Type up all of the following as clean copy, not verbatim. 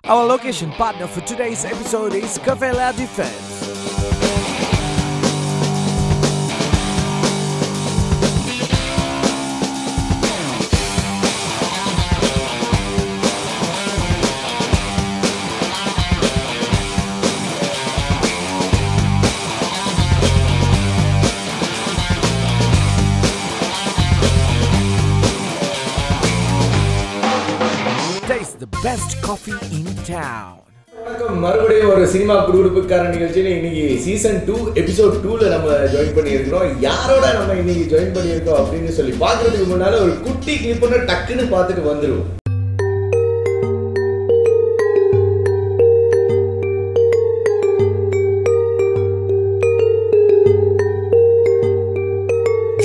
Our location partner for today's episode is Cafe La Defense. Taste the best coffee in town. வணக்கம். மறுபடியும் ஒரு cinema குடுகுடுப்புக்கார நிகழ்ச்சியில் இன்னைக்கு season 2 episode 2ல நம்ம join பண்ணியிருக்கிறோம். யாரோட நம்ம இன்னைக்கு ஜாயின் பண்ணியிருக்கோம் அப்படின்னு சொல்லி பார்க்கறதுக்கு முன்னால ஒரு குட்டி கிளிப்புன்னு டக்குன்னு பார்த்துட்டு வந்துருவோம்.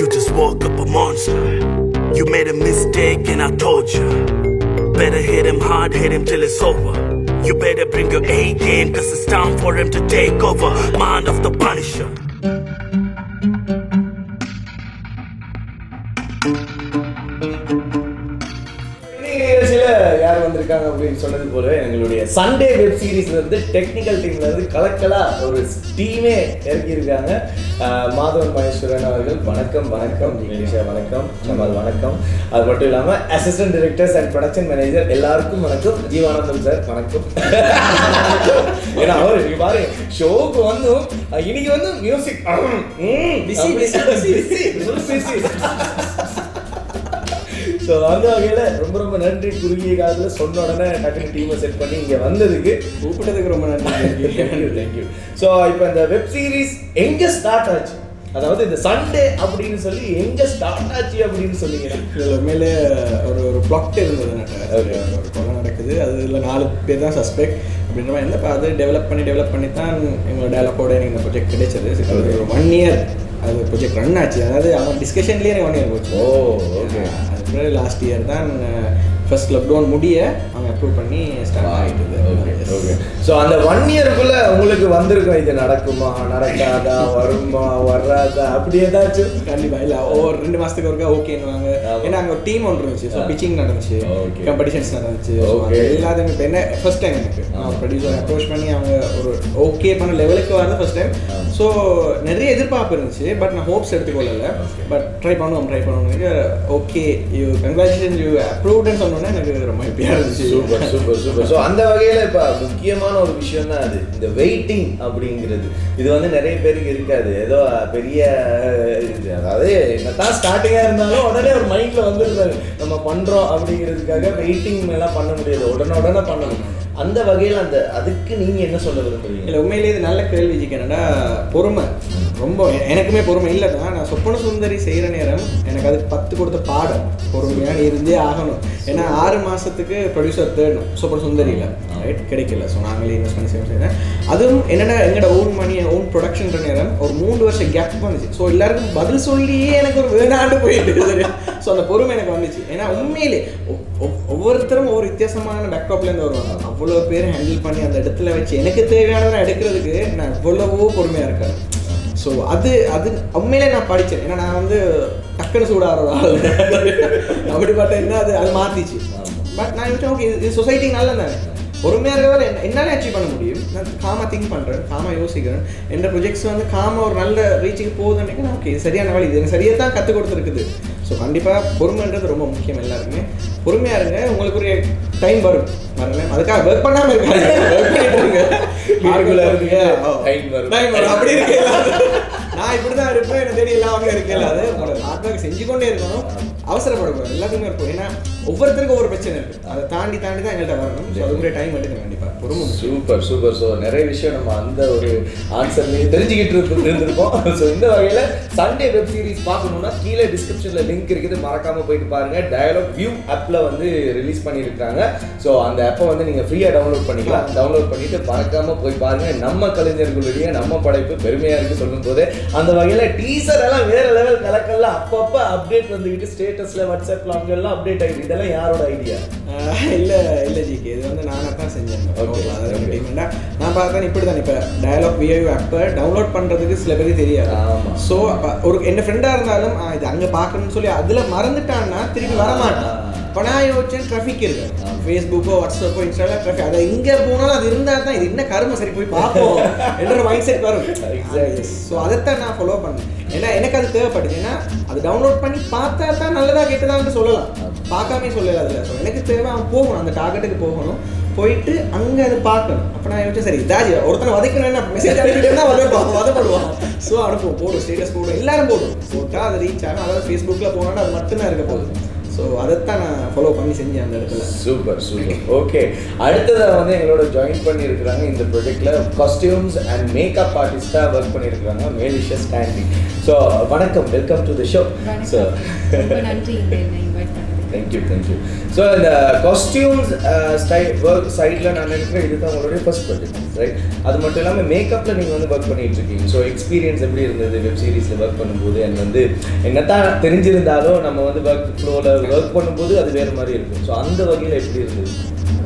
You just woke up a monster. You made a mistake and I told you. Better hit him hard, hit him till it's over. You better bring your A game, cause it's time for him to take over. Mind of the Punisher. யார் வந்திருக்காங்க அப்படின்னு சொன்னது போல எங்களுடைய Sunday web சீரிஸ்ல இருந்து technical டீம்ல இருந்து கலக்கலா ஒரு டீமே இறக்கியிருக்காங்க. மாதவன் மகேஸ்வரன் அவர்கள் வணக்கம். வணக்கம் நிஷா வணக்கம். ஜமால் வணக்கம். அது மட்டும் இல்லாம assistant directors and production manager எல்லாருக்கும் வணக்கம். ஜீவானந்தம் சார் வணக்கம். ஏன்னா அவர் பாரு ஷோக்கு வந்து இன்னைக்கு வந்து மியூசிக் ஸோ அந்த வகையில் ரொம்ப ரொம்ப நன்றி. குறுகிய காலத்தில் சொன்ன உடனே டக்குனு டீமை செட் பண்ணி இங்கே வந்ததுக்கு கூப்பிட்டதுக்கு ரொம்ப நன்றி. தேங்க்யூ. ஸோ இப்போ இந்த வெப் சீரிஸ் எங்கே ஸ்டார்ட் ஆச்சு, அதாவது இந்த சண்டே அப்படின்னு சொல்லி எங்கே ஸ்டார்ட் ஆச்சு அப்படின்னு சொன்னீங்க? இதில் உண்மையிலே ஒரு பிளாட் இருந்தது. ஒரு கொலை நடக்குது, அதில் 4 பேர் தான் சஸ்பெக்ட் அப்படின்ற மாதிரி இருந்தப்போ அது டெவலப் பண்ணி தான் எங்களோட டயலாக்கோட எனக்கு இந்த ப்ரொஜெக்ட் கிடைச்சது. ஒரு 1 year அது ப்ரொஜெக்ட் ரன் ஆச்சு. அதாவது அவன் டிஸ்கஷன்லேயே எனக்கு 1 year போச்சு. ஓகே. அதுக்கப்புறம் லாஸ்ட் இயர் தான் ஃபர்ஸ்ட் லாக்டவுன் முடிய அவங்க அப்ரூவ் பண்ணி ஸ்டார்ட் ஆகிட்டுது. ஓகே. ஸோ அந்த 1 yearக்குள்ள உங்களுக்கு வந்திருக்கும் இது நடக்குமா நடக்காதா வருமா வராதா அப்படி ஏதாச்சும்? கண்டிப்பாக இல்லை, ஒவ்வொரு 2 மாதத்துக்கு ஒருக்கா ஓகேன்னுவாங்க. ஏன்னா அங்கே ஒரு டீம் ஒன்று இருந்துச்சு. ஸோ பிச்சிங் நடந்துச்சு, காம்படிஷன்ஸ் நடந்துச்சு. எல்லாத்தையும் இப்போ என்ன ஃபர்ஸ்ட் டைம் எனக்கு ப்ரொடியூசர் அப்ரோச் பண்ணி அவங்க ஒரு ஓகே பண்ண லெவலுக்கு வரது ஃபர்ஸ்ட் டைம். ஸோ நிறைய எதிர்பார்ப்பு இருந்துச்சு, பட் நான் ஹோப்ஸ் எடுத்துக்கொள்ளலை. பட் ட்ரை பண்ணுவோம் ஓகே யூ கங்க்ராச்சுலேஷன் யூ அப்ரூவ்டுன்னு சொன்னோன்னே எனக்கு ரொம்ப ஹாப்பியாக இருந்துச்சு. சூப்பர். ஸோ அந்த வகையில் இப்போ முக்கியமான ஒரு விஷயம் தான் அது, இந்த வெயிட்டிங் அப்படிங்கிறது. இது வந்து நிறைய பேருக்கு இருக்காது. ஏதோ பெரிய அதாவது என்னதான் ஸ்டார்டிங்காக இருந்தாலும் உடனே ஒரு மைண்டில் வந்துருந்தாரு நம்ம பண்ணுறோம் அப்படிங்கிறதுக்காக வெயிட்டிங் எல்லாம் பண்ண முடியாது, உடனே பண்ணணும். அந்த வகையில் அதுக்கு நீங்கள் என்ன சொல்ல விரும்புறீங்க? இல்லை உண்மையிலேயே இது நல்ல கேள்வி என்னன்னா பொறுமை. ரொம்ப எனக்குமே பொறுமை இல்லை தான். நான் சொப்பன சுந்தரி செய்கிற நேரம் எனக்கு அது 10 கொடுத்த பாடம். பொறுமையாக இருந்தே ஆகணும். ஏன்னா 6 மாதத்துக்கு ப்ரொடியூசர் தேடணும் சொப்பன சுந்தரியில், ரைட் கிடைக்கல. ஸோ நாங்களே இன்வெஸ்ட் பண்ணி செய்கிறேன். அதுவும் என்னென்னா எங்களோட ஓன் மணி ஓன் ப்ரொடக்ஷன்ற நேரம் ஒரு 3 வருஷம் கேப் வந்துச்சு. ஸோ எல்லாருக்கும் பதில் சொல்லியே எனக்கு ஒரு வேணாண்டு போயிட்டு. ஸோ அந்த பொறுமை எனக்கு வந்துச்சு. ஏன்னா உண்மையிலே ஒவ்வொருத்தரும் ஒவ்வொரு வித்தியாசமான பேக்டாப்லேருந்து வருவாங்க. அவ்வளோ பேர் ஹேண்டில் பண்ணி அந்த இடத்துல வச்சு எனக்கு தேவையானதை எடுக்கிறதுக்கு நான் எவ்வளவோ பொறுமையாக இருக்கேன். ஸோ அது உண்மையிலே நான் படித்தேன். ஏன்னா நான் வந்து டக்குன்னு சூடாகிற ஆள் அப்படி பார்த்தேன். என்ன அது மாற்றிச்சு. பட் நான் யோசிச்சேன் ஓகே இது சொசைட்டி நல்லா தானே, பொறுமையாக இருக்கிறதால என்னாலே அச்சீவ் பண்ண முடியும். நான் காமாக திங்க் பண்ணுறேன், காமாக யோசிக்கிறேன். எந்த ப்ரொஜெக்ட்ஸ் வந்து காமாக ஒரு நல்ல ரீச்சுக்கு போகுதுன்னு நான் ஓகே சரியான வழி இது எனக்கு சரியாக தான் கற்றுக் கொடுத்துருக்குது. ஸோ கண்டிப்பாக பொறுமைன்றது ரொம்ப முக்கியம். எல்லாருக்குமே பொறுமையாக இருங்க. உங்களுக்கு ஒரு டைம் வரும் வரல, அதுக்காக ஒர்க் பண்ணாமல் இருக்காங்க, ஒர்க் பண்ணிட்டு இருங்க. டைம் வரும் அப்படி இருக்கு. நான் இப்படி தான் இருப்பேன், எனக்கு தெரியல அவங்க இருக்கல. அது ஹார்ட் ஒர்க் செஞ்சு கொண்டே இருக்கணும், அவசரப்படக்கூடாது. எல்லாத்துக்குமே இருக்கும். ஏன்னா ஒவ்வொருத்தருக்கும் ஒவ்வொரு பிரச்சனை இருக்குது. அதை தாண்டி தான் எங்கள்கிட்ட வரணும். ஸோ அதுக்குரிய டைம் எடுக்கணும் கண்டிப்பாக. பொறுமை. சூப்பர். ஸோ நிறைய விஷயம் நம்ம அந்த ஒரு ஆன்சர்லேயே தெரிஞ்சுக்கிட்டு இருந்திருக்கோம். ஸோ இந்த வகையில் சண்டே வெப் சீரிஸ் பார்க்கணுன்னா கீழே டிஸ்கிரிப்ஷனில் லிங்க் இருக்குது, மறக்காமல் போயிட்டு பாருங்கள். டயலாக் வியூ ஆப்பில் வந்து ரிலீஸ் பண்ணியிருக்காங்க. ஸோ அந்த ஆப்பை வந்து நீங்கள் ஃப்ரீயாக டவுன்லோட் பண்ணிக்கலாம். டவுன்லோட் பண்ணிவிட்டு மறக்காமல் போய் பாருங்கள். நம்ம கலைஞர்களுடைய நம்ம படைப்பு பெருமையாக இருக்குது சொல்லும் போது. அந்த வகையில் டீசர் எல்லாம் வேறு லெவல் கலக்கெல்லாம் அப்பப்போ அப்டேட் வந்துக்கிட்டு ஸ்டேட்டஸில் வாட்ஸ்அப்பில் அவங்கெல்லாம் அப்டேட் ஆகிட்டு. இதெல்லாம் யாரோட ஐடியா? இல்லை ஜிக்கு, இது வந்து நானாக தான் செஞ்சேன். நான் பார்த்தேன் இப்படி தான். இப்போ டயலாக் விஐ ஆப்பை டவுன்லோட் பண்ணுறதுக்கு சில பேருக்கு தெரியாது. ஸோ ஒரு என்ன ஃப்ரெண்டாக இருந்தாலும் இது அங்கே பார்க்கணும்னு சொல்லி அதில் மறந்துட்டான்னா திருப்பி வரமாட்டான். இப்போ நான் யோசிச்சேன் ட்ராஃபிக் இருக்கு, ஃபேஸ்புக்கோ வாட்ஸ்அப்போ இன்ஸ்டாகிராம் ட்ராஃபிக் அதை இங்கே போனாலும் அது இருந்தால் தான் இது என்ன கருமை சரி போய் பார்ப்போம் என்ற மைண்ட் செட் வரும். ஸோ அதைத்தான் நான் ஃபாலோ பண்ணேன். ஏன்னா எனக்கு அது தேவைப்படுது. ஏன்னா அது டவுன்லோட் பண்ணி பார்த்தா தான் நல்லதாக கெட்டதான்னு சொல்லலாம், பார்க்காமே சொல்லலாம் அதில். ஸோ எனக்கு தேவை அவன் போகணும், அந்த டார்கெட்டுக்கு போகணும், போயிட்டு அங்கே அதை பார்க்கணும். அப்போ நான் யோசிச்சேன் சரி இதாஜி ஒருத்தனை வதைக்கணும்னா மெசேஜ் அனுப்பிட்டு தான் வதப்படுவான். ஸோ அனுப்புவோம், போடும், ஸ்டேட்டஸ் போடும், எல்லாரும் போடும், போட்டால் அது ரீச் ஆகும். அதாவது ஃபேஸ்புக்கில் போனோன்னா அது மட்டும்தான் இருக்க போகுது. ஸோ அதைத்தான் நான் ஃபாலோ பண்ணி செஞ்சேன் அந்த இடத்துல. Super super. ஓகே, அடுத்ததாக வந்து எங்களோட ஜாயின் பண்ணியிருக்கிறாங்க இந்த ப்ராஜெக்டில் காஸ்டியூம்ஸ் அண்ட் மேக்கப் ஆர்டிஸ்டாக ஒர்க் பண்ணியிருக்கிறாங்க மேலிஷா ஸ்டாண்டி. ஸோ வணக்கம், welcome to the show. So நன்றி இன்வைட் பண்ணது. Thank you thank you. ஸோ இந்த காஸ்டியூம்ஸ் ஒர்க் சைடில் நான் நினைக்கிறேன் இதுதான் உங்களுடைய ஃபர்ஸ்ட் ப்ராஜெக்ட், ரைட்? அது மட்டும் இல்லாமல் மேக்கப்பில் நீங்கள் வந்து ஒர்க் பண்ணிட்டு இருக்கீங்க. ஸோ எக்ஸ்பீரியன்ஸ் எப்படி இருந்தது வெப் சீரிஸில் ஒர்க் பண்ணும்போது? அண்ட் வந்து என்னத்தான் தெரிஞ்சிருந்தாலும் நம்ம வந்து ஒர்க் ஃப்ளோவில் ஒர்க் பண்ணும்போது அது வேறு மாதிரி இருக்கும். ஸோ அந்த வகையில் எப்படி இருந்தது?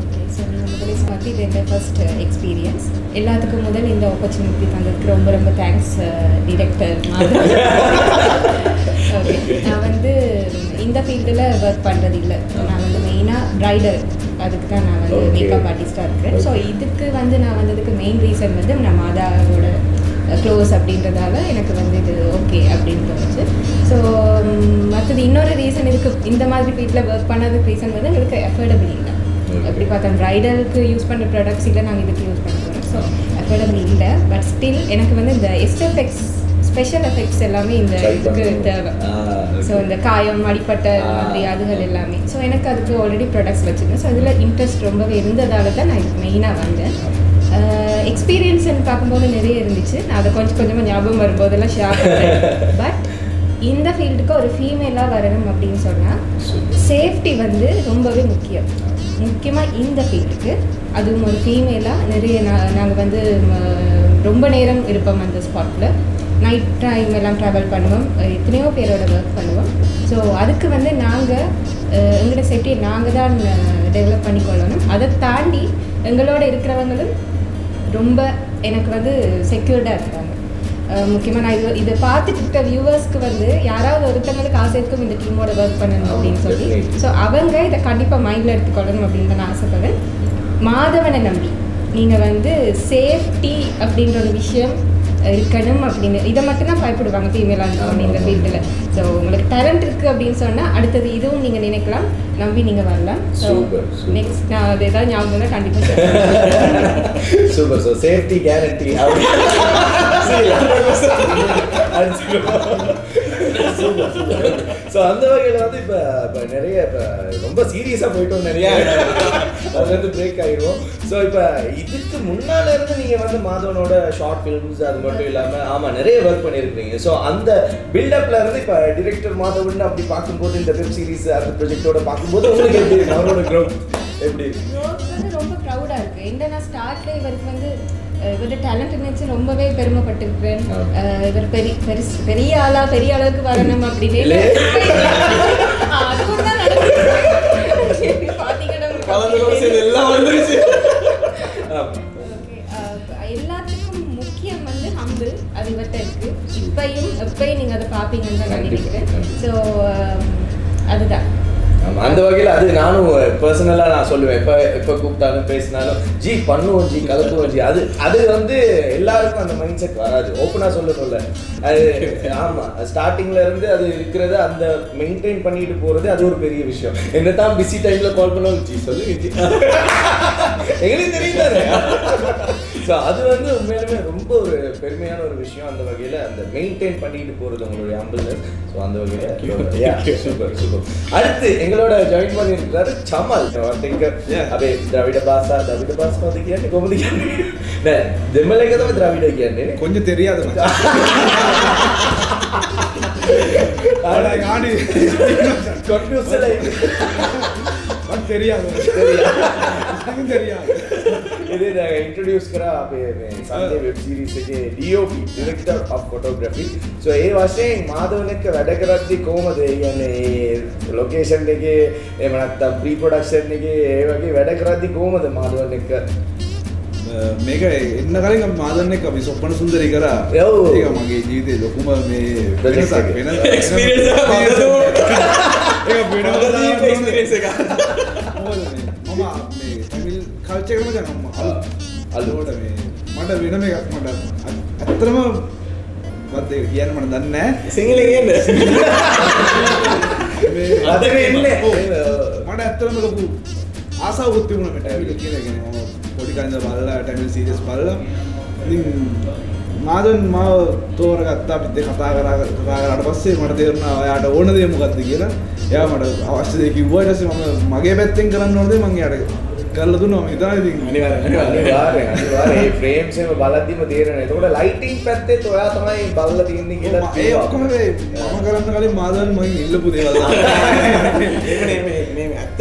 ஓகே, ஸோ நீங்கள் முதல்ல ஸ்வாதி, இது என்னோட ஃபர்ஸ்ட் எக்ஸ்பீரியன்ஸ். எல்லாத்துக்கும் முதல் இந்த ஆப்பர்ச்சுனிட்டி தந்ததுக்கு ரொம்ப ரொம்ப தேங்க்ஸ் டிரெக்டர். ஓகே, நான் வந்து இந்த ஃபீல்டில் ஒர்க் பண்ணுறது இல்லை. நான் வந்து மெயினாக ப்ரைடல், அதுக்கு தான் நான் வந்து மேக்கப் ஆர்டிஸ்டாக இருக்கிறேன். ஸோ இதுக்கு வந்து நான் வந்ததுக்கு மெயின் ரீசன் வந்து நான் மாதாவோட க்ளோஸ் அப்படின்றதால எனக்கு வந்து இது ஓகே அப்படின்னு தோணுச்சு. ஸோ மற்றது இன்னொரு ரீசன் இதுக்கு இந்த மாதிரி ஃபீல்டில் ஒர்க் பண்ணதுக்கு ரீசன் வந்து எங்களுக்கு அஃபோர்டபிள் இல்லை. எப்படி பார்த்தா ப்ரைடலுக்கு யூஸ் பண்ணுற ப்ராடக்ட்ஸ் இல்லை, நாங்கள் இதுக்கு யூஸ் பண்ண போகிறோம். ஸோ அஃபோர்டபிள் இல்லை. பட் ஸ்டில் எனக்கு வந்து இந்த எஸ்எஃப்எக்ஸ் ஸ்பெஷல் எஃபெக்ட்ஸ் எல்லாமே இந்த இதுக்கு தேவை. ஸோ இந்த காயம், அடிப்பட்ட மாதிரி அதுகள் எல்லாமே. ஸோ எனக்கு அதுக்கு ஆல்ரெடி ப்ராடக்ட்ஸ் வச்சுருக்கேன். ஸோ அதில் இன்ட்ரெஸ்ட் ரொம்பவே இருந்ததால தான் நான் இதுக்கு மெயினாக வந்தேன். எக்ஸ்பீரியன்ஸ்ன்னு பார்க்கும்போது நிறைய இருந்துச்சு. நான் அதை கொஞ்சம் கொஞ்சமாக ஞாபகம் வரும்போதெல்லாம் ஷேர் பண்ணுறேன். பட் இந்த ஃபீல்டுக்கு ஒரு ஃபீமேலாக வரணும் அப்படின்னு சொன்னால் சேஃப்டி வந்து ரொம்பவே முக்கியம். முக்கியமாக இந்த ஃபீல்டுக்கு, அதுவும் ஒரு ஃபீமேலாக நிறைய நாங்கள் வந்து ரொம்ப நேரம் இருப்போம் அந்த ஸ்பாட்டில். நைட் டைம் எல்லாம் ட்ராவல் பண்ணுவோம், எத்தனையோ பேரோட ஒர்க் பண்ணுவோம். ஸோ அதுக்கு வந்து நாங்கள் எங்களோட சேஃப்டியை நாங்கள் தான் டெவலப் பண்ணிக்கொள்ளணும். அதை தாண்டி எங்களோட இருக்கிறவங்களும் ரொம்ப எனக்கு வந்து செக்யூர்டாக இருக்காங்க. முக்கியமாக நான் இதை பார்த்துட்டு இருக்க வியூவர்ஸ்க்கு வந்து யாராவது ஒருத்தவங்களுக்கு ஆசை இருக்கும் இந்த டீமோட ஒர்க் பண்ணணும் அப்படின்னு சொல்லி. ஸோ அவங்க இதை கண்டிப்பாக மைண்டில் எடுத்துக்கொள்ளணும் அப்படின்னு தான் நான் ஆசைப்படுறேன். மாதவனை நம்பி நீங்கள் வந்து சேஃப்டி அப்படின்ற ஒரு விஷயம் இருக்கணும் அப்படின்னு இதை மட்டும்தான் பயப்படுவாங்க ஃபீமேலாக இருக்கணும் இந்த ஃபீல்டில். ஸோ உங்களுக்கு டேலண்ட் இருக்குது அப்படின்னு சொன்னால் அடுத்தது இதுவும் நீங்கள் நினைக்கலாம், நம்பி நீங்கள் வரலாம். ஸோ நெக்ஸ்ட் நான் அது ஏதாவது ஞாபகம் தான் கண்டிப்பாக super. So safety guarantee so அந்த வகையில் வந்து இப்போ நிறைய இப்போ ரொம்ப சீரியஸாக போயிட்டோம், நிறைய அதுலேருந்து பிரேக் ஆகிடுவோம். ஸோ இப்போ இதுக்கு முன்னால் இருந்து நீங்கள் வந்து மாதவனோட ஷார்ட் ஃபிலிம்ஸ் அது மட்டும் இல்லாமல் ஆமாம் நிறைய ஒர்க் பண்ணியிருக்கீங்க. ஸோ அந்த பில்டப்பில் இருந்து இப்போ டிரெக்டர் மாதவன் அப்படி பார்க்கும்போது இந்த வெப் சீரிஸ் அந்த ப்ராஜெக்டோட பார்க்கும்போது உங்களுக்கு எப்படி இருக்கு? அவரோட க்ரோத் எப்படி இருக்கு? ரொம்ப ப்ரௌடாக இருக்குது. என்னன்னா ஸ்டார்ட்ல இவருக்கு வந்து இவரோட டேலண்ட் நினைச்சு ரொம்பவே பெருமைப்பட்டிருக்கிறேன். இவர் பெரிய ஆளா பெரிய அளவுக்கு வரணும் அப்படின்னு அதுவும் தான் எல்லாத்துக்கும் முக்கியம் வந்து ஹம்பிள். அது இவர்கிட்ட இருக்கு. எப்பயும் நீங்க அதை பார்ப்பீங்கன்னு தான் நினைக்கிறேன். ஸோ அதுதான் அந்த வகையில் அது நானும் பர்சனலாக நான் சொல்லுவேன். எப்போ கூப்பிட்டாலும் பேசினாலும் ஜி பண்ணுவோம் ஜி கலக்குவோம் ஜி. அது வந்து எல்லாருக்கும் அந்த மைண்ட் செட் வராது, ஓப்பனாக சொல்லணும்ல. அது ஆமாம், ஸ்டார்டிங்கில் இருந்து அது இருக்கிறது அந்த மெயின்டைன் பண்ணிட்டு போகிறது அது ஒரு பெரிய விஷயம். என்ன தான் பிஸி டைமில் கால் பண்ணுவோம் ஜி சொல்லு ஜி எங்களுக்கு தெரியும் தானே. ஸோ அது வந்து உண்மையிலுமே ரொம்ப ஒரு பெருமையான ஒரு விஷயம். அந்த வகையில் அந்த மெயின்டைன் பண்ணிட்டு போகிறது உங்களுடைய ஹம்பிள்னஸ். ஸோ அந்த வகையில் சூப்பர் சூப்பர். அடுத்து எங்களோட ஜாயின் பண்ணியிருக்கிறாரு சமல். अबे द्रविड़ भाषा होती क्या नहीं कोमदी क्या नहीं दिम्मले का तो द्रविड़ क्या नहीं கொஞ்சம் தெரியாது ஆனா காடி கன்ஃபியூஸ் இல்லை தெரியாது इधर इंट्रोड्यूस करा आपे संडे वेब सीरीज के डीओपी डायरेक्टर ऑफ फोटोग्राफी. सो ये वास्ते माधवनेक වැඩ කරද්දි කොහමද කියන්නේ ලොකේෂන් එකේ එහෙම නැත්නම් ප්‍රී ප්‍රොඩක්ෂන් එකේ ඒ වගේ වැඩ කරද්දි කොහමද මාධවනෙක් මේක එන්න කලින් මාධවන් එක්ක අපි සොප්පන සුන්දරි කරා. ඒක මගේ ජීවිතේ ලොකුම මේ වෙනසක් වෙන එක්ස්පීරියන්ස් එකක්. ඒක වෙනම එක්ස්පීරියන්ස් එකක්. මේ තමිල් කල්චර් එකම දැන් අල්ලුවට මේ මට වෙනම එකක් මට ඇත්තටම මොකක්ද කියන්න මට දන්නේ නැහැ සිංහලෙන් කියන්නේ අද වෙන්නේ මට ඇත්තටම ලොකු ආසාවකුත් තිබුණා මේ ටැමිල් කියලා කියන්නේ මම පොඩි කාලේ ඉඳලා බලලා ටැමිල් සීරීස් බලලා ඉතින් මාදන් මාව තෝරගත්තා අපිත් කතා කරාට පස්සේ මට තේරුණා ඔයාට ඕන දේ මොකක්ද කියලා. එයා මට අවශ්‍ය දේ කිව්වා. ඊට පස්සේ මම මගේ පැත්තෙන් කරන්න ඕන දේ මම එයාට කරලා දුන්නා. මම හිතනවා ඉතින් අනිවාර්යෙන් මේ ෆ්‍රේම්ස් එක බලද්දිම තේරෙනවා. ඒකෝට ලයිටින් පැත්තෙත් ඔයා තමයි බලලා තියන්නේ කියලා ඒ ඔක්කොම මම කරන්න කලින් මාදන් මගෙන් ඉල්ලපු දේවල් මේ ඇත්ත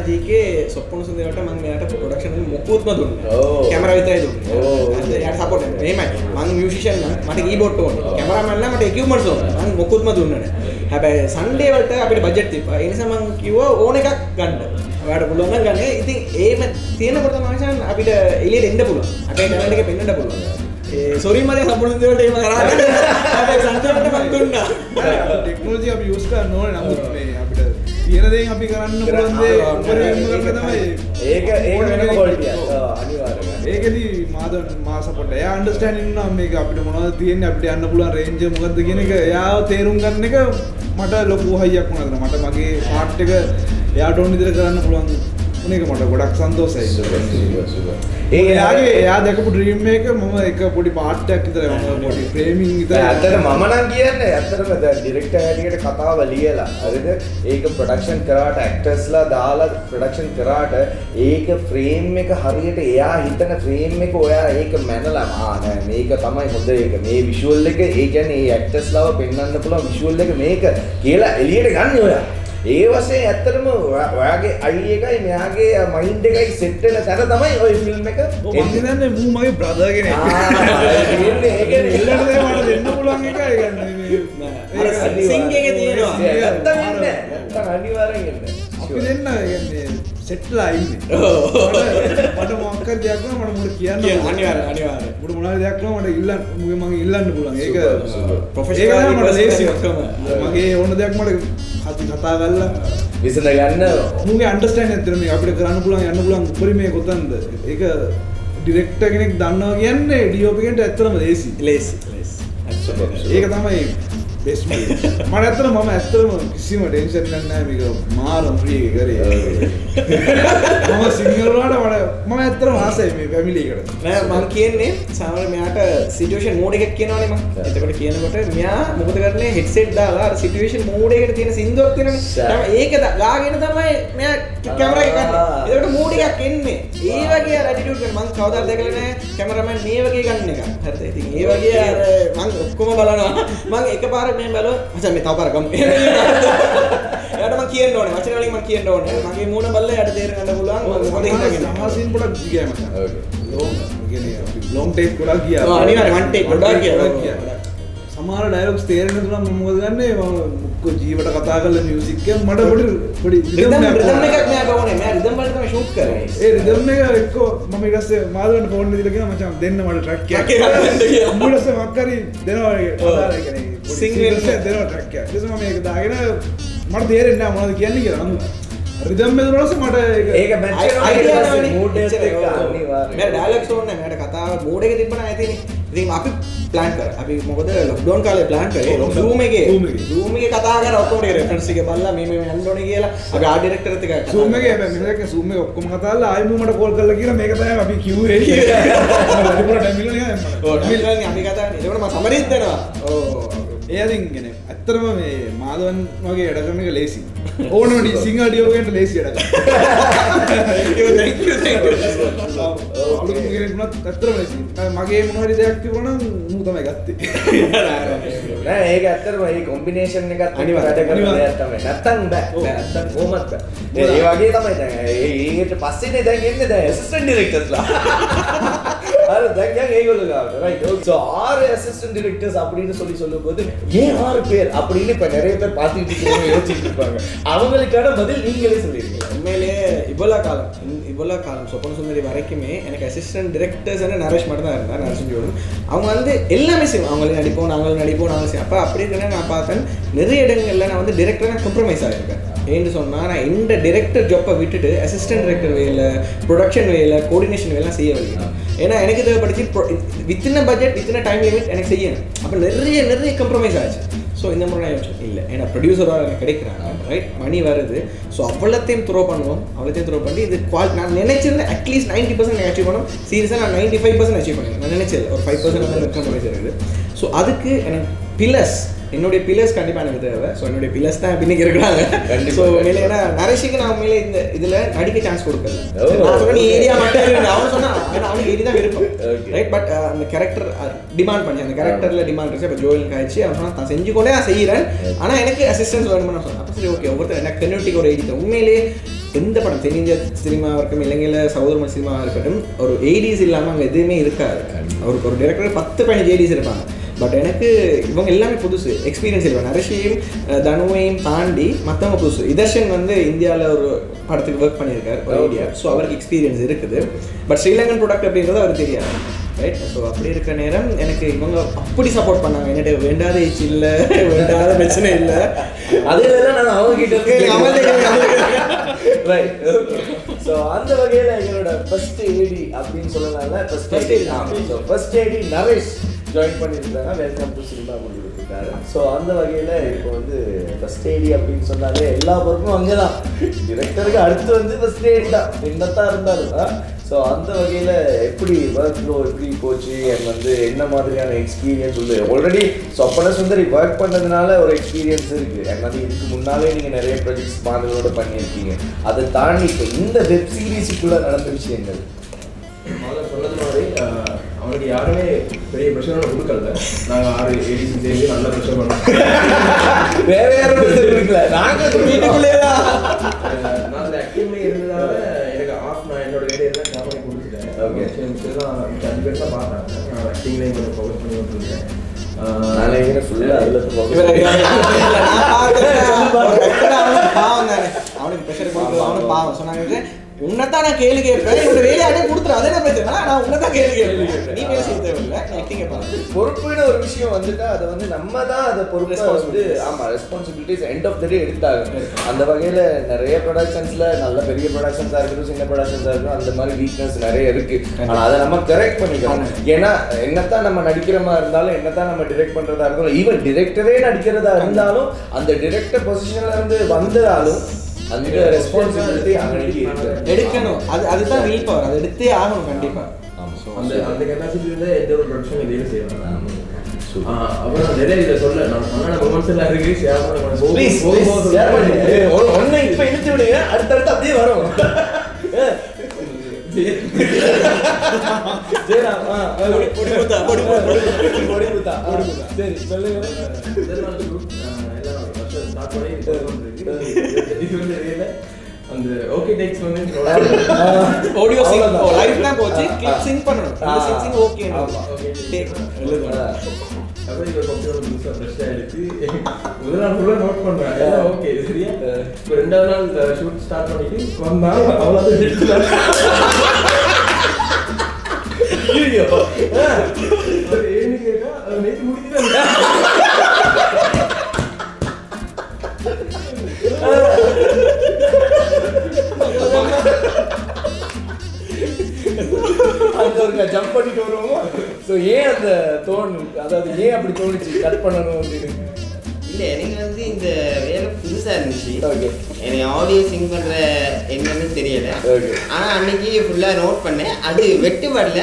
ජීකේ සොප්පුණු සුන්දරට මම මෙයාට ප්‍රොඩක්ෂන් එකේ මොකුත්ම දුන්නා. කැමරා විතරයි දුන්නේ. එයාට සපෝට් එක. මෙහෙමයි. මම මියුසිෂියන් නම් මට කීබෝඩ් ඕනේ. කැමරාමෑන් නම් මට ඉක්විප්මන්ට්ස් ඕනේ. මම මොකුත්ම දුන්නේ නැහැ. හැබැයි සන්ඩේ වලට අපිට බජට් තිබ්බා. ඒ නිසා මම කිව්වා ඕන එකක් ගන්න. ඔයාලට පුළුවන් නම් ගන්න. ඉතින් ඒම තියෙනකොට තමයි අපිට එළියට එන්න පුළුවන්. අපේ ටැලන්ට් එක පෙන්වන්න පුළුවන්. සොරි මම සම්පූර්ණ දේවල්ට එහෙම කරා ගන්න. හැබැයි සංජයන්ට මම දුන්නා. ටෙක්නොලොජි අපි යූස් කරන්න ඕනේ. නමුත් මේ අපිට තියෙන දේ අපි කරන්න පුළුවන් දේ උපරිමම කරන්න තමයි. ඒක වෙනම ක්වොලිටියක්. අනිවාර්යයෙන්. ඒකෙදි මාදන් මා සපෝට් එයා අන්ඩර්ස්ටෑන්ඩින් වුණා මේක අපිට මොනවද තියෙන්නේ අපිට යන්න පුළුවන් රේන්ජ් එක මොකද්ද කියන එක එයාව තේරුම් ගන්න එක මට ලොකු හයියක් වුණා. මට මගේ පාර්ට් එක එයාට ඕන විදිහට කරන්න පුළුවන්. මේක මට ගොඩක් සන්තෝෂයි. එයා දැකපු ඩ්‍රීම් එක මම එක පොඩි පාර්ට් එකක් විතර මම පොඩි ෆ්‍රේමින් විතර ඇත්තට මම නම් කියන්නේ ඇත්තටම දැන් ඩිරෙක්ටර් හැටියට කතාව ලියලා හරිද ඒක ප්‍රොඩක්ෂන් කරාට ඇක්ටර්ස්ලා දාලා ප්‍රොඩක්ෂන් කරාට ඒක ෆ්‍රේම් එක හරියට එයා හිතන ෆ්‍රේම් එක ඔයා ඒක මැනලා නෑ මේක තමයි හොඳ එක මේ විෂුවල් එක ඒ කියන්නේ ඒ ඇක්ටර්ස්ලාව පෙන්වන්න පුළුවන් විෂුවල් එක මේක කියලා එළියට ගන්න ඔයා ඒ වශයෙන් ඇත්තටම ඔයාගේ අයිඩියා එකයි මෙයාගේ මයින්ඩ් එකයි සෙට් වෙන තැන තමයි ওই ෆිල්ම් එක මම හිතන්නේ මූ මගේ බ්‍රදර් කෙනෙක්. ඒකනේ ඉල්ලන්න දේ මට දෙන්න පුළුවන් එකයි කියන්නේ අර සිංග් එකේ තියෙනවා. නැත්තම් ඉන්නේ නැත්තම් අනිවාර්යෙන් ඉන්නේ අපි දෙන්න කියන්නේ සෙට්ලා ඉන්නේ. මට මොකක් හරි දෙයක් නම් මට මුල කියන්න අනිවාර්යෙන්. මුල මොනවාරි දෙයක් නම් මට ඉල්ලන්න මම ඉල්ලන්න පුළුවන්. ඒක ප්‍රොෆෙෂනල් මට ලේසි මගේ ඕන දෙයක් මට කතා කරලා විසඳ ගන්න මුගේ අන්ඩර්ස්ටෑන්ඩ් එක තියෙන මේ අපිට කරන්න පුළුවන් යන්න පුළුවන් උපරිමයේ කොතනද? ඒක ඩිරෙක්ටර් කෙනෙක් දන්නවා කියන්නේ DOP කෙනෙක්ට ඇත්තටම ලේසි. ඒක තමයි බෙස්ට් මට ඇත්තටම මම ඇත්තටම කිසිම ටෙන්ෂන් එකක් නැහැ මේක මාරම් ෆ්‍රී එක කරේ. මම සිංගල් වුණාට මම ඇත්තටම ආසයි මේ ෆැමිලි එකට. නෑ මම කියන්නේ සාමාන්‍යයෙන් මෙයාට සිටුේෂන් මෝඩ් එකක් කියනවනේ මම. එතකොට කියනකොට මෙයා මොකද කරන්නේ හෙඩ්සෙට් දාලා අර සිටුේෂන් මෝඩ් එකට තියෙන සින්දුවක් තියෙනනේ. ඒක ගාගෙන තමයි මෙයා කැමරා එක ගන්න. එතකොට මෝඩ් එකක් එන්නේ. ඒ වගේ අර ඇටිටියුඩ් එක මම කවදාවත් දැකලා නෑ කැමරාමෑන් මේ වගේ ගන්න එක. හරිද? ඉතින් ඒ වගේ අර මම ඔක්කොම බලනවා. මම එකපාර මේ බලුවා මචං මේ තව පාරක් ගමු. එයාට මම කියන්න ඕනේ. වචන වලින් මම කියන්න ඕනේ. මගේ මූණ බලලා එයාට තේරෙන්න පුළුවන්. මම මොකද හිතන්නේ. සමාසින් පොඩක් ගියා මචං. ලොන්గ్ ටේක් ගොඩක් ගියා. ඔව් අනිවාර්යෙන් වන් ටේක් ගොඩක් ගියා. සමහර ඩයලොග්ස් තේරෙන්නේ නැතුණා මම මොකද ගන්නේ මම මුක්කෝ ජීවට කතා කරලා මියුසික් එක මට පොඩි රිදම් එකක් මෙයා ගවනේ. මෙයා රිදම් වලට තමයි ෂූට් කරේ. ඒ රිදම් එක එක්ක මම ඊට පස්සේ මාළුවන්ට ෆෝන් දීලා කියනවා මචං දෙන්න මට ට්‍රැක් එකක්. ඊට පස්සේ මක් කරි දෙනවා ආදාරය කියන්නේ. සිංගල් දෙනවා ට්‍රැක් එකක්. ඊට පස්සේ මම මේක දාගෙන මට තේරෙන්නේ නැහැ මොනවද කියන්නේ කියලා. නමුත් රිදම් එක දුන්නාම මට ඒක මැච් වෙනවා ඊට පස්සේ මූඩ් එක අනිවාර්යයෙන්. මම ඩයලොග්ස් ඕනේ නැහැ. මට කතාව මූඩ් එකේ තිබ්බනම් ඇතිනේ. ඉතින් අපි ප්ලෑන් කරා. අපි මොකද ලොක්ඩවුන් කාලේ ප්ලෑන් කරේ. Zoom එකේ කතා කරා ඔක්කොම රෙෆරන්ස් එක බලලා මේ යන්න ඕනේ කියලා. අපි ආර්ට් ඩිරෙක්ටර්ත් එක්ක කතා Zoom එකේ හැබැයි මේක Zoom එක ඔක්කොම කතා කරලා ආයෙ මට කෝල් කරලා කියලා මේක තමයි අපි කිව්වේ. මම වැඩිපුර ඩැමිලෝ නිකන් ඔව් ඩැමිලෝනේ අපි කතා කරන්නේ. ඒකට මම සමරිත් දෙනවා. ඔව් ඒ අදින් කියන්නේ ඇත්තටම මේ මාදවන් වගේ වැඩ කරන එක ලේසි. ඕනෝනි සිංගල් ඩියෝ කෙනෙක්ට ලේසි වැඩ කරන්න. thank you. අලුත් කෙනෙකුට ඇත්තටම ලේසි. මගේ මොන හරි දෙයක් තිබුණා නම් මූ තමයි ගත්තේ. නෑ ඒක ඇත්තටම මේ කොම්බිනේෂන් එකත් වැඩ කරන දෙයක් තමයි. නැත්තම් බෑ. නැත්තම් කොහොමත් බෑ. ඒ වගේ තමයි දැන් ඒකට පස්සේනේ දැන් එන්නේ දැන් ඇසිස්ටන්ට් ඩිරෙක්ටර්ස්ලා. අර දැන් ඒගොල්ලෝ ගාවට right. So 6 assistant directors அப்படின்னு சொல்லும்போது ஏன் 6 பேர் அப்படின்னு இப்ப நிறைய பேர் பார்த்துட்டு இருக்கீங்க யோசிச்சுட்டு இருப்பாங்க. அவங்களுக்கான பதில் நீங்களே சொல்லிருக்கீங்க. உண்மையிலே இவ்வளோ காலம் சொப்பன சுந்தரி வரைக்குமே எனக்கு அசிஸ்டன்ட் டிரெக்டர்ஸ் நரேஷ் மட்டும் தான் இருந்தார். நரசிங்கோடு அவங்க வந்து எல்லாமே செய்வோம். அவங்களே நடிப்போம் நாங்களும் செய்வோம். அப்போ அப்படி இருக்கிற நான் பார்த்தேன் நிறைய இடங்கள்ல நான் வந்து டிரெக்டராக கம்ப்ரமைஸ் ஆகிருக்கேன். ஏன்னு சொன்னால் நான் இந்த டிரெக்டர் ஜாப்பை விட்டுட்டு அசிஸ்டன்ட் டிரெக்டர் வேலை, ப்ரொடக்ஷன் வேலை, கோஆர்டினேஷன் வேலை செய்ய வேண்டியது. ஏன்னா எனக்கு தேவைப்படுச்சு within budget within time limit எனக்கு செய்யணும். அப்போ நிறைய கம்ப்ரமைஸ் ஆச்சு. ஸோ இந்த மாதிரி நான் யோசிச்சேன் இல்லை, ஏன்னா ப்ரொடியூசராக எனக்கு கிடைக்கிறாங்க, ரைட், மணி வருது. ஸோ அவ்வளோத்தையும் த்ரோ பண்ணுவோம், அவ்வளோத்தையும் த்ரோ பண்ணி இது நான் நினைச்சிருந்தேன் அட்லீஸ்ட் 90% அச்சீவ் பண்ணணும். சீரியஸாக நான் 95% அச்சீவ் பண்ணிடுறேன். நான் நினைச்சது ஒரு 5% வந்து கம்ப்ரமைஸ் இருக்குது. ஸோ அதுக்கு எனக்கு பில்லர்ஸ், என்னுடைய பில்லர்ஸ் கண்டிப்பாக எனக்கு தேவை. ஸோ என்னுடைய பில்லர்ஸ் தான் பின்னிக்கு இருக்கிறாங்க. ஸோ உண்மையிலே ஏன்னா நரேஷுக்கு நான் உண்மையிலே இந்த இதில் நடிக்க சான்ஸ் கொடுக்கல. நான் சொன்ன நீ ஏரியா மட்டும் இருக்கு அவனு சொன்னா அவனுக்கு ஏரி தான் விருப்பம், ரைட். பட் அந்த கேரக்டர் டிமாண்ட் பண்ணி அந்த கேரக்டரில் டிமாண்ட் இருந்துச்சு. இப்போ ஜோயல் காய்ச்சி அவன் நான் செஞ்சு கொண்டே நான் செய்கிறேன், ஆனால் எனக்கு அசிஸ்டன்ஸ் வேணும்னு நான் சொன்னேன். அப்போ சரி ஓகே, ஒவ்வொருத்தர் எனக்கு தென்னிட்டிக்கு ஒரு எடிட்டர். உண்மையிலேயே எந்த படம் தென்னிந்திய சினிமாவாக இருக்கட்டும், இலங்கையில் சகோதரம சினிமாவாக இருக்கட்டும், ஒரு ஏடிஸ் இல்லாமல் அங்கே எதுவுமே இருக்காது. அவருக்கு ஒரு டேரக்டர் 10-15 ஏடிஸ் இருப்பாங்க. பட் எனக்கு இவங்க எல்லாமே புதுசு, எக்ஸ்பீரியன்ஸ் இல்லை. நரேஷையும் தனுவையும் தாண்டி மற்றவங்க புதுசு. இதர்ஷன் வந்து இந்தியாவில் ஒரு படத்துக்கு ஒர்க் பண்ணியிருக்காரு ஒரு ஐடியா. ஸோ அவருக்கு எக்ஸ்பீரியன்ஸ் இருக்குது. பட் ஸ்ரீலங்கன் ப்ராடக்ட் அப்படின்றது அவருக்கு தெரியாது, ரைட். ஸோ அப்படி இருக்கிற நேரம் எனக்கு இவங்க அப்படி சப்போர்ட் பண்ணாங்க. என்னட்டு வேண்டாத ஏச்சு இல்லை, வேண்டாத பிரச்சனை இல்லை. அதே நான் அவங்ககிட்ட ரைட். ஸோ அந்த வகையில் எங்களோட ஃபர்ஸ்ட் ஏடி அப்படின்னு சொல்லலாம்ல. ஃபர்ஸ்ட் ஏடி நரேஷ் ஜாயின் பண்ணியிருக்காங்க. வெல்கம் டு சினிமா கொடுத்துருக்காரு. ஸோ அந்த வகையில் இப்போ வந்து ஃபர்ஸ்ட் ஏடி அப்படின்னு சொன்னாலே எல்லா பொருளும் அங்கே தான். டிரெக்டருக்கு அடுத்து வந்து ஃபர்ஸ்ட் ஏடி தான் என்னத்தான் இருந்தாலும். ஸோ அந்த வகையில் எப்படி ஒர்க் ஃப்ளோ எப்படி போச்சு, எனக்கு வந்து என்ன மாதிரியான எக்ஸ்பீரியன்ஸ் உண்டு. ஆல்ரெடி சொப்பன சுந்தரி ஒர்க் பண்ணதுனால ஒரு எக்ஸ்பீரியன்ஸ் இருக்குது. எனக்கு வந்து இதுக்கு முன்னாலே நீங்கள் நிறைய ப்ராஜெக்ட்ஸ் மாடலோட பண்ணியிருக்கீங்க. அதை தாண்டி இப்போ இந்த வெப் சீரிஸுக்குள்ளே நடந்த விஷயங்கள் சொன்னது மாதிரி அவனுக்கு யாருமே பெரிய ப்ரெஷரோட கொடுக்கல. நாங்கள் 6 ஏடிசி சேர்ந்து நல்ல ப்ரெஷர் பண்ணோம். வேற யாரும் இருக்குல்ல, நாங்கள் வீட்டுக்குள்ளே தான். நான் அந்த ஆக்டிவ்லேயே இருந்ததால எனக்கு நான் என்னோட வேலையை தான் நான் பண்ணி கொடுத்துட்டேன். ஓகே, சரி தான் 5 பேர் தான் பார்த்தாங்க. நான் ஆக்டிங்லேயும் கொஞ்சம் ஃபோக்கஸ் பண்ணி விட்டுருந்தேன். நாளைக்கு ஃபுல்லாக அதில் பாவம் தானே, அவனுக்கு ப்ரெஷர் கொடுக்குறது அவனுக்கு பாவம். சொன்னாங்க உன்னதான் நான் கேள்வி கேட்பேன், என்னோட வேலையாட்டே கொடுத்துரும். அதே பிரச்சனை, நான் உன்னதான் கேள்வி கேட்பேன், நீ வேலை செய்ய தேவையில்லை, நான் ஆக்டிங் கேட்பேன். பொறுப்புன்னு ஒரு விஷயம் வந்துட்டா அதை வந்து நம்ம தான் அதை பொறுப்பு வந்து ஆமாம் ரெஸ்பான்சிபிலிட்டிஸ் எண்ட் ஆஃப் த டே எடுத்தாங்க. அந்த வகையில் நிறைய ப்ரொடக்ஷன்ஸில் நல்ல பெரிய ப்ரொடக்ஷன்ஸாக இருக்கட்டும், சின்ன ப்ரொடக்ஷன்ஸாக இருக்கட்டும், அந்த மாதிரி வீக்னஸ் நிறைய இருக்குது. ஆனால் அதை நம்ம கரெக்ட் பண்ணிக்கலாம். ஏன்னா என்னத்தான் நம்ம நடிக்கிற மாதிரி இருந்தாலும், என்னத்தான் நம்ம டிரெக்ட் பண்ணுறதா இருந்தாலும், ஈவன் டிரெக்டரே நடிக்கிறதா இருந்தாலும், அந்த டிரெக்டர் பொசிஷனில் இருந்து வந்தாலும் அந்த ரெஸ்பான்சிபிலிட்டி அன்னைக்கு எடுக்கணும். அதுதான் வில் பவர், அதை எடுத்தே ஆகணும் கண்டிப்பா. அந்த கெப்பாசிட்டி இருந்தால் எந்த ஒரு ப்ரொடக்ஷன் இதையே செய்யலாம். அப்புறம் நிறைய இதை சொல்ல நான் சொன்ன மொமெண்ட்ஸ் எல்லாம் இருக்கு. ஷேர் பண்ணுங்க, ஒன்றை இப்போ இழுத்து விடுங்க, அடுத்தடுத்து அப்படியே வரும். சரி சொல்லுங்க. அந்த ஓகே டேக்ஸ் வந்து ஆடியோ சிங்க் லைவ் தான் போச்சு, கிளிப் சிங்க் பண்ணனும். அந்த சிங்க் ஓகே டேக் எழுதுங்க. அப்ப இது கம்ப்யூட்டர் புதுசா ஃப்ரெஷ் ஆயிடுச்சு. முதல் நாள் ஃபுல்லா நோட் பண்றேன், எல்லாம் ஓகே சரியா. இப்போ ரெண்டாவது நாள் ஷூட் ஸ்டார்ட் பண்ணிட்டு வந்தா அவ்வளவு எடுத்துட்டாங்க. ஐயோ ஏன்னு கேட்டா நேத்து முடிஞ்சிட்டாங்க. ஜம்ப் பண்ணிட்டு வருவோம். ஸோ ஏன் அந்த அதாவது ஏன் அப்படி தோணுச்சு கட் பண்ணணும் அப்படின்னு? இல்லை, எனக்கு வந்து இந்த வேலை புதுசாக இருந்துச்சு. ஓகே, எனக்கு ஆடியோ சிங் பண்ணுற என்னன்னு தெரியலை. ஓகே, ஆனால் அன்னைக்கு ஃபுல்லாக நோட் பண்ணேன். அது வெட்டுப்படல,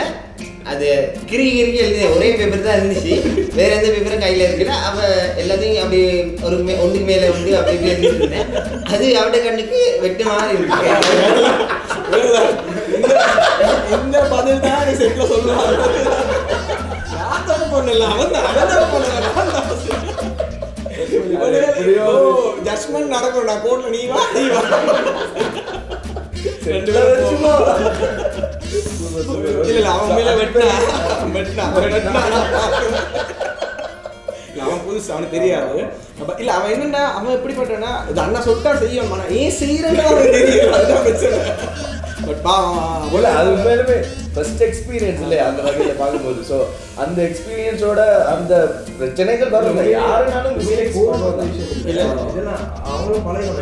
அது கிறுக்கி எழுதி ஒரே பேப்பர் தான் இருந்துச்சு, வேற எந்த பேப்பரும் கையில் இருக்குல்ல. அவள் எல்லாத்தையும் அப்படி ஒரு ஒன்றுக்கு மேலே வந்து அப்படி இப்படி இருந்துருந்தேன். அது அவட கண்ணுக்கு வெட்டு மாதிரி இருக்கு. இந்த பதில் தான் நீ செட்டில் சொல்லுவாங்க. நான் தப்பு பண்ணல, அவன் தப்பு பண்ணல. ஜட்மெண்ட் நடக்கும், நான் கோர்ட்ல நீ வா நீ வா. இல்ல அவன் மேல வெட்டினா அவன் புதுசு, அவனுக்கு தெரியாது. இல்ல அவன் என்னன்னா அவன் எப்படிப்பட்டனா இது அண்ணா சொல்லிட்டா செய்யணும், ஏன் செய்யறேன்னு அவனுக்கு தெரியும். அதுதான் பிரச்சனை. பட் பாவம் இல்ல அது உண்மையிலுமே ஃபர்ஸ்ட் எக்ஸ்பீரியன்ஸ் இல்லையா அந்த வகையில பார்க்கும்போது. ஸோ அந்த எக்ஸ்பீரியன்ஸோட அந்த பிரச்சனைகள் வரும் யாருனாலும் மிஸ்டேக்ஸ் பண்ணுவாங்க. இதெல்லாம் அவங்களும் பழகணும்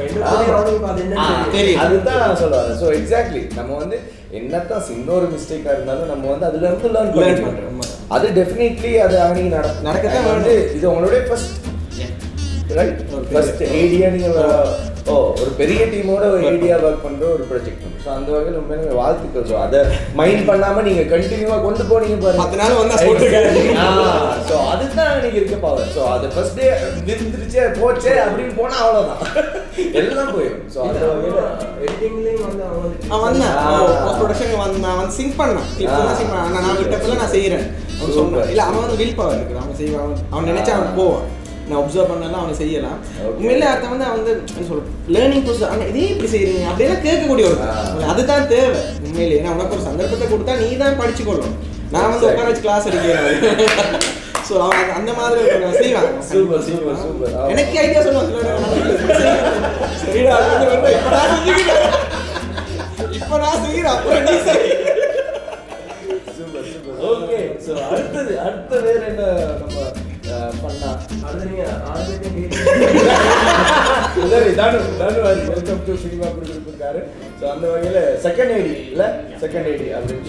தெரியும். அதுதான் நான் சொல்லுவேன். ஸோ எக்ஸாக்ட்லி நம்ம வந்து என்னத்தான் சின்ன ஒரு மிஸ்டேக்கா இருந்தாலும் நம்ம வந்து அதுல இருந்து லேர்ன் பண்ணிக்கிறோம். அது டெஃபினெட்லி அது அவங்க நடக்கத்தான் வந்து இது உங்களுடைய ஃபர்ஸ்ட் ரைட் ஃபர்ஸ்ட் ஏடியா நீங்க ஒரு பெரிய டீமோட ஒரு ஏடியா ஒர்க் பண்ற ஒரு ப்ராஜெக்ட். ஸோ அந்த வகையில் உண்மையிலே வாழ்த்துக்கள். ஸோ அதை மைண்ட் பண்ணாம நீங்க கண்டினியூவா கொண்டு போனீங்க பாருங்க. 10 நாள் வந்தா ஸோ அதுதான் நீங்க இருக்க பவர். ஸோ அது ஃபர்ஸ்ட் டே நிறுத்துருச்சே போச்சே அப்படின்னு போனா அவ்வளவுதான் எல்லாம் போயிடும். ஸோ அந்த வகையில் எடிட்டிங்லயும் வந்து அவன் வந்தான் போஸ்ட் ப்ரொடக்ஷன் வந்து சிங்க் பண்ணான் கிளிப்லாம் சிங்க் பண்ணான். நான் விட்டப்பெல்லாம் நான் செய்யறேன் அவன் சொன்னான். இல்லை அவன் வந்து வில் பவர் இருக்குது, அவன் செய்வான், அவன் நினைச்சா அவன் போவான். நான் ஒப்சர்வ் பண்ணலாம் அவனை செய்யலாம். உண்மையிலே அதை வந்து அவன் வந்து என்ன சொல்ற லேர்னிங் ப்ரோசஸ். ஆனால் இதே இப்படி செய்யறீங்க அப்படின்னா கேட்கக்கூடிய ஒரு அதுதான் தேவை உண்மையிலே. ஏன்னா உனக்கு ஒரு சந்தர்ப்பத்தை கொடுத்தா நீ தான் படிச்சுக்கொள்ளும். நான் வந்து உட்கார வச்சு கிளாஸ் எடுக்கிறேன். ஸோ அவன் அந்த மாதிரி செய்வான். Super super super. எனக்கு ஐடியா சொல்லுவான். இப்போ நான் செய்கிறேன் அப்புறம் நீ செய். Super super. ஓகே. ஸோ அடுத்த வேற என்ன நம்ம பண்ணா அடுத்து நீங்க வெல்கம் டு சினிமா கொடுத்துருக்காரு. ஸோ அந்த வகையில் செகண்ட் ஐடி இல்லை செகண்ட் ஐடி அப்படின்னு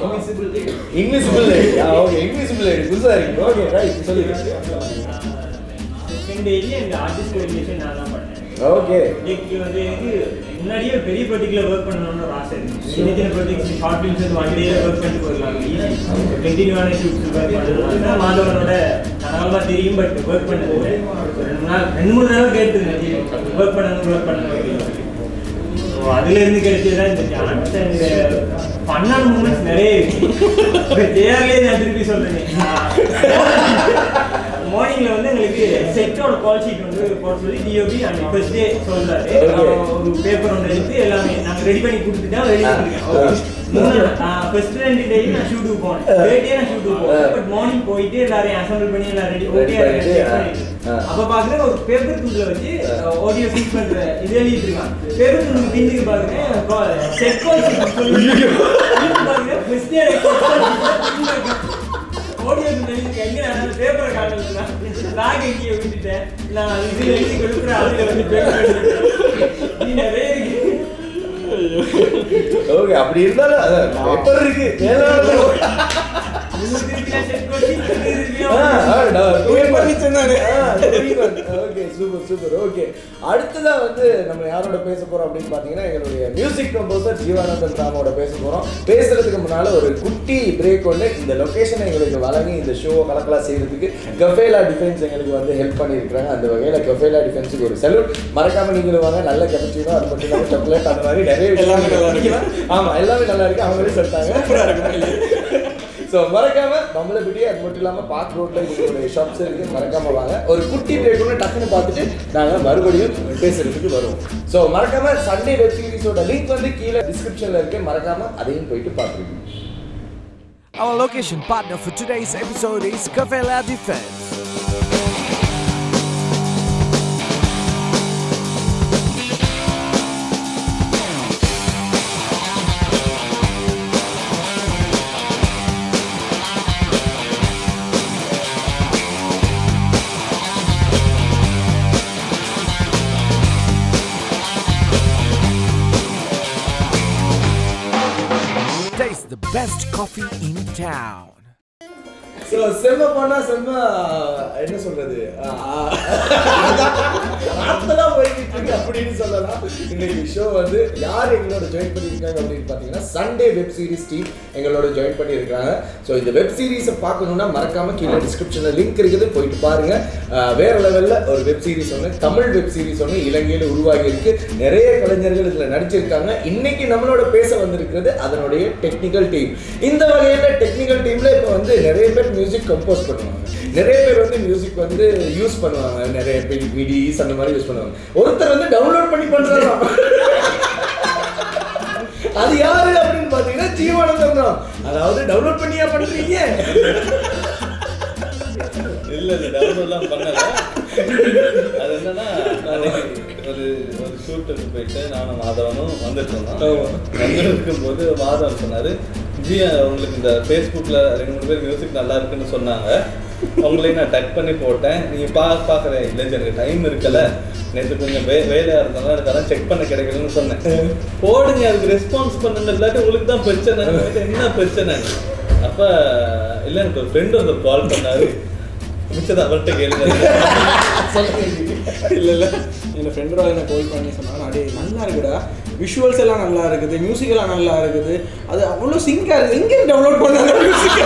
invisible ID. Okay invisible ID புதுசாக இருக்கு. ஓகே ரைட் சொல்லுங்க. செகண்ட் ஐடி அந்த ஆர்டிஸ்ட் கோஆர்டினேஷன் நான் தான் பண்ணேன். ஓகே. இதுக்கு வந்து முன்னாடியே பெரிய ப்ராஜெக்ட்ல ஒர்க் பண்ணணும்னு ஒரு ஆசை இருந்துச்சு. சின்ன சின்ன ப்ராஜெக்ட்ஸ் ஷார்ட் ஃபிலிம்ஸ் வந்து ஒன் டேல ஒர்க் பண்ணிட்டு போயிடலாம். கண்டினியூவான ஷூட்ஸ் ஒர்க் பண்ணணும். மாதவனோட கனவா தெரியும். பட் ஒர்க் பண்ணது 2-3 தடவை கேட்டுருந்தேன் ஒர்க் பண்ணணும். ஸோ அதுல இருந்து கிடைச்சதுதான் இந்த சான்ஸ். இந்த ஃபன்னான மூமெண்ட்ஸ் நிறைய இருக்கு. ஜேஆர்லேயே நான் திருப்பி சொல்றேன். மார்னிங்ல வந்து எங்களுக்கு செட்டோட கால் ஷீட் வந்து போட சொல்லி டிஓபி அண்ட் ஃபர்ஸ்ட் டே சொல்றாரு. ஒரு பேப்பர் ஒன்று எடுத்து எல்லாமே நாங்கள் ரெடி பண்ணி கொடுத்துட்டா வெளியே ஃபர்ஸ்ட் 2 டே நான் ஷூட்டுக்கு போனேன். 3rd டே நான் ஷூட்டுக்கு போனேன். பட் மார்னிங் போயிட்டு எல்லாரையும் அசம்பிள் பண்ணி எல்லாம் ரெடி ஓகே. அப்ப பாக்குறேன் ஒரு பேப்பர் துண்டுல வச்சு ஆடியோ ஃபிக்ஸ் பண்ற இது எழுதிட்டு இருக்கான். பேப்பர் துண்டு பின்னுக்கு பாக்குறேன் செட் கால் ஷீட் சொல்லி பாக்குறேன் ஃபர்ஸ்ட் டே ஆடியோ எழுதி எங்க நான் பேப்பரை காட்டல பேக் எங்கேயே விட்டுட்டேன். நான் இது எழுதி கொடுக்குறேன். அதுல வந்து பேப்பர் நீ நிறைய ஓகே. அப்படி இருந்தாலும் பேப்பர் இருக்கு அடுத்ததா வந்து நம்ம யாரோட பேச போறோம் அப்படின்னு பாத்தீங்கன்னா எங்களுடைய மியூசிக் கம்போசர் ஜீவானந்தன் ராமோட பேச போறோம். பேசுறதுக்கு முன்னால ஒரு குட்டி பிரேக் ஒன்று இந்த லொகேஷனை எங்களுக்கு வழங்கி இந்த ஷோ கலக்கலா செய்யறதுக்கு கஃபேலா டிஃபென்ஸ் எங்களுக்கு வந்து ஹெல்ப் பண்ணியிருக்காங்க. அந்த வகையில கஃபேலா டிஃபென்ஸுக்கு ஒரு சல்யூட். மறக்காம நீங்களும் வாங்க. நல்ல கேப்சினோ அது மட்டும் இல்லாமல் சாக்லேட் அந்த மாதிரி நிறைய எல்லாமே நல்லா இருக்கு. ஆமா எல்லாமே நல்லா இருக்கு. அவங்களே சொல்லிட்டாங்க. ஸோ மறக்காம பம்பளப்பிட்டி அது மட்டும் இல்லாமல் பார்க் ரோட்ல எங்களுடைய ஷாப்ஸ் இருக்கு. மறக்காம வாங்க. ஒரு குட்டி பிரேக் ஒன்று டக்குன்னு பார்த்துட்டு நாங்கள் மறுபடியும் பேசுறதுக்கு வருவோம். ஸோ மறக்காம சண்டே வெப் சீரிஸோட லிங்க் வந்து கீழே டிஸ்கிரிப்ஷன்ல இருக்கு. மறக்காம அதையும் போயிட்டு பார்த்துருக்கோம். Our location partner for today's episode is Kafela Defense. Taste the best coffee in town. So செம்ம பண்ணா செம்ம என்ன சொல்றது தான் போய்கிட்டு இருக்கு அப்படின்னு சொல்லலாம். இன்னைக்கு ஷோ வந்து யார் எங்களோட ஜாயின் பண்ணியிருக்காங்க அப்படின்னு பார்த்தீங்கன்னா சண்டே வெப் சீரிஸ் டீம் எங்களோட ஜாயின் பண்ணியிருக்காங்க. ஸோ இந்த வெப் சீரிஸை பார்க்கணுன்னா மறக்காம கீழே டிஸ்கிரிப்ஷனில் லிங்க் இருக்குது, போயிட்டு பாருங்க. வேற லெவலில் ஒரு வெப் சீரிஸ் ஒன்று, தமிழ் வெப் சீரிஸ் ஒன்று இலங்கையில் உருவாகி இருக்கு. நிறைய கலைஞர்கள் இதில் நடிச்சிருக்காங்க. இன்னைக்கு நம்மளோட பேச வந்திருக்கிறது அதனுடைய டெக்னிக்கல் டீம். இந்த வகையில் டெக்னிக்கல் டீம்ல இப்போ வந்து நிறைய பேர் மியூசிக் கம்போஸ் பண்ணுவாங்க, நிறைய பேர் வந்து மியூசிக் வந்து யூஸ் பண்ணுவாங்க, நிறைய பேர் விடிஸ் அந்த மாதிரி யூஸ் பண்ணுவாங்க. ஒருத்தர் வந்து டவுன்லோட் பண்ணி பண்றாங்க. அது யாரு அப்படின்னு பாத்தீங்கன்னா ஜீவானந்தன் தான். அதாவது டவுன்லோட் பண்ணியா பண்றீங்க? இல்ல டவுன்லோட்லாம் பண்ணல. அது என்னன்னா ஒரு ஷூட்டுக்கு போயிட்டு நானும் மாதவனும் வந்துட்டு இருந்தோம். வந்து இருக்கும்போது மாதவன் சொன்னார், ஜி உங்களுக்கு இந்த ஃபேஸ்புக்கில் 2-3 பேர் மியூசிக் நல்லா இருக்குன்னு சொன்னாங்க, உங்களையும் நான் டச் பண்ணி போட்டேன், நீங்கள் பார்க்குறேன். இல்லை எனக்கு டைம் இருக்கல, நேற்று கொஞ்சம் வேலையாக இருந்தாலும் எனக்கு அதான் செக் பண்ண கிடைக்கலன்னு சொன்னேன். போடுங்க, அதுக்கு ரெஸ்பான்ஸ் பண்ணுங்க, இல்லாட்டி உங்களுக்கு தான் பிரச்சனை. என்ன பிரச்சனை? அப்போ இல்லை எனக்கு ஒரு ஃப்ரெண்டு வந்து கால் பண்ணாரு, மிச்சத்தை அவர்கிட்ட கேளுங்க. இல்லை என் ஃப்ரெண்டோட என்ன கால் பண்ணி சொன்னாங்க, அப்படியே நல்லா இருக்குடா, விஷுவல்ஸ் எல்லாம் நல்லா இருக்குது, மியூசிக் எல்லாம் நல்லா இருக்குது, அது அவ்வளோ சிங்காக இருக்குது, எங்கே டவுன்லோட் பண்ணாங்க மியூசிக்?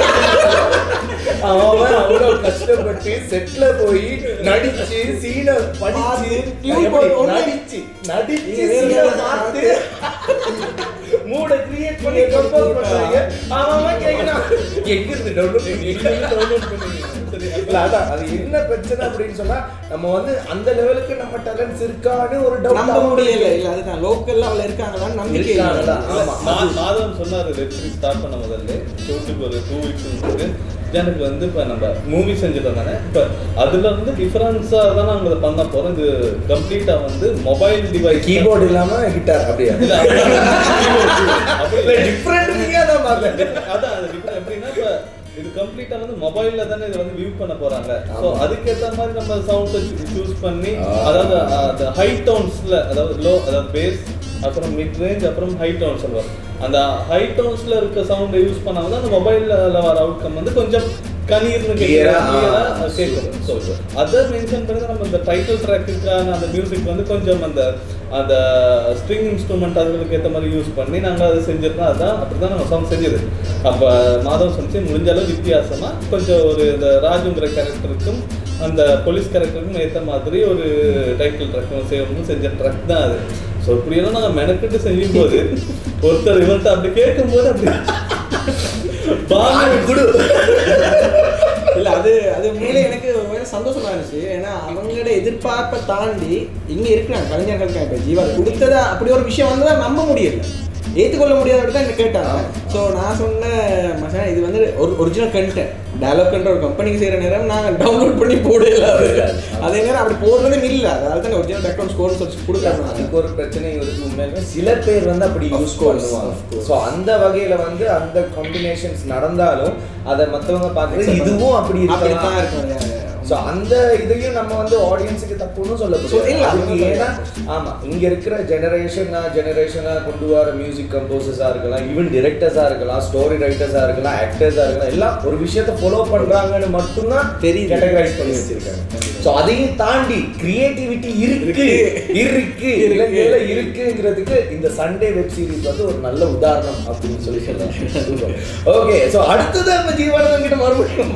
அவன் அவ்வளோ கஷ்டப்பட்டு செட்ல போய் நடிச்சு சீனை படிச்சு பார்த்து மூட கிரியேட் பண்ணி கம்போஸ் பண்றாங்க. அவன் கேக்குறான் எங்க இருந்து டவுன்லோட் பண்ணி. அதான் அது என்ன பிரச்சனை அப்படின்னு சொன்னா, நம்ம வந்து அந்த லெவலுக்கு நம்ம டேலண்ட்ஸ் இருக்கான்னு ஒரு டவுட் நம்ப முடியல. இல்ல அதுதான் லோக்கல்ல அவள இருக்காங்களான்னு நம்பிக்கை இல்ல. மாதவன் சொன்னாரு வெப் சீரிஸ் ஸ்டார்ட் பண்ண முதல்ல ஷூட்டுக்கு ஒரு 2 வீக்ஸ் முன்னாடி எனக்கு வந்து இப்போ நம்ம மூவி செஞ்சுட்டு தானே, இப்போ அதில் வந்து டிஃப்ரென்ஸாக தான் நாங்கள் அதை பண்ண போகிறோம். இது கம்ப்ளீட்டாக வந்து மொபைல் டிவைஸ், கீபோர்டு இல்லாமல் கிட்டார் அப்படியே டிஃப்ரெண்ட் தான் பார்த்தேன். அதான் அது டிஃப்ரெண்ட் எப்படின்னா, இப்போ இது கம்ப்ளீட்டாக வந்து மொபைலில் தானே இதை வந்து வியூ பண்ண போகிறாங்க. ஸோ அதுக்கேற்ற மாதிரி நம்ம சவுண்டை சூஸ் பண்ணி, அதாவது அந்த ஹை டவுன்ஸில், அதாவது லோ, அதாவது பேஸ், அப்புறம் மிட் ரேஞ்ச், அப்புறம் ஹை டவுன் சொல்லுவாங்க. அந்த ஹை டவுன்ஸில் இருக்க சவுண்டை யூஸ் பண்ணாமல் தான் அந்த மொபைலில் வர அவுட்கம் வந்து கொஞ்சம் கனிர்னு கேட்கும். ஸோ அதை மென்ஷன் பண்ணி தான் நம்ம இந்த டைட்டில் ட்ராக்குக்கான அந்த மியூசிக் வந்து கொஞ்சம் அந்த ஸ்ட்ரிங் இன்ஸ்ட்ருமெண்ட் அதுகளுக்கு ஏற்ற மாதிரி யூஸ் பண்ணி நாங்கள் அதை செஞ்சிருந்தோம். அதுதான் அப்படி தான் நாங்கள் சாங் செஞ்சது. அப்போ மாதவன் சொன்னிச்சு முடிஞ்ச அளவு வித்தியாசமாக கொஞ்சம் ஒரு இந்த ராஜுங்கிற கேரக்டருக்கும் அந்த போலீஸ் கேரக்டருக்கும் ஏற்ற மாதிரி ஒரு டைட்டில் ட்ராக் செய்யணும்னு செஞ்ச ட்ராக் தான் அது. ஸோ இப்படியெல்லாம் நாங்கள் மெனக்கிட்டு செய்யும் போது ஒருத்தர் இவர்கிட்ட அப்படி கேட்கும்போது அப்படி குடு இல்லை அது உண்மையிலே எனக்கு ஒரு சந்தோஷமா இருந்துச்சு. ஏன்னா அவங்களோட எதிர்பார்ப்பை தாண்டி இங்கே இருக்கிறாங்க கலைஞர்கள் இருக்காங்க. இப்போ ஜீவா கொடுத்ததா அப்படி ஒரு விஷயம் வந்து தான் நம்ப முடியல, ஏற்றுக்கொள்ள முடியாத தான் என்ன கேட்டாங்க. ஸோ நான் சொன்னேன் மச்சான், இது வந்து ஒரு ஒரிஜினல் கண்டென்ட் டெவலப்ன்ற ஒரு கம்பெனிக்கு செய்கிற நேரம் நாங்கள் டவுன்லோட் பண்ணி போடல. அதே நேரம் அப்படி போடுறதும் இல்லை, அதாவது தான் ஒரிஜினல் பேக்ரவுண்ட் ஸ்கோர் சொல்லி கொடுத்தாங்க. அதுக்கு ஒரு பிரச்சனை இருக்கு உண்மையிலுமே. சில பேர் வந்து அப்படி யூஸ் பண்ணுவாங்க. ஸோ அந்த வகையில் வந்து அந்த காம்பினேஷன்ஸ் நடந்தாலும் அதை மற்றவங்க பார்க்குறது இதுவும் அப்படி தான் இருக்கும். ஸோ அந்த இதையும் நம்ம வந்து ஆடியன்ஸுக்கு தப்புன்னு சொல்ல முடியாது. ஏன்னா ஆமாம், இங்கே இருக்கிற ஜெனரேஷனாக கொண்டு வர மியூசிக் கம்போசர்ஸாக இருக்கலாம், ஈவன் டிரெக்டர்ஸாக இருக்கலாம், ஸ்டோரி ரைட்டர்ஸாக இருக்கலாம், ஆக்டர்ஸாக இருக்கலாம், எல்லாம் ஒரு விஷயத்தை ஃபாலோ பண்ணுறாங்கன்னு மட்டும்தான் தெரியும், கேட்டகரைஸ் பண்ணி வச்சிருக்காங்க. ஸோ அதையும் தாண்டி கிரியேட்டிவிட்டி இருக்குங்கிறதுக்கு இந்த சண்டே வெப் சீரிஸ் வந்து ஒரு நல்ல உதாரணம் அப்படின்னு சொல்லி சொல்லலாம். ஓகே, ஸோ அடுத்தது நம்ம ஜீவானந்தன் கிட்ட மறுபடியும்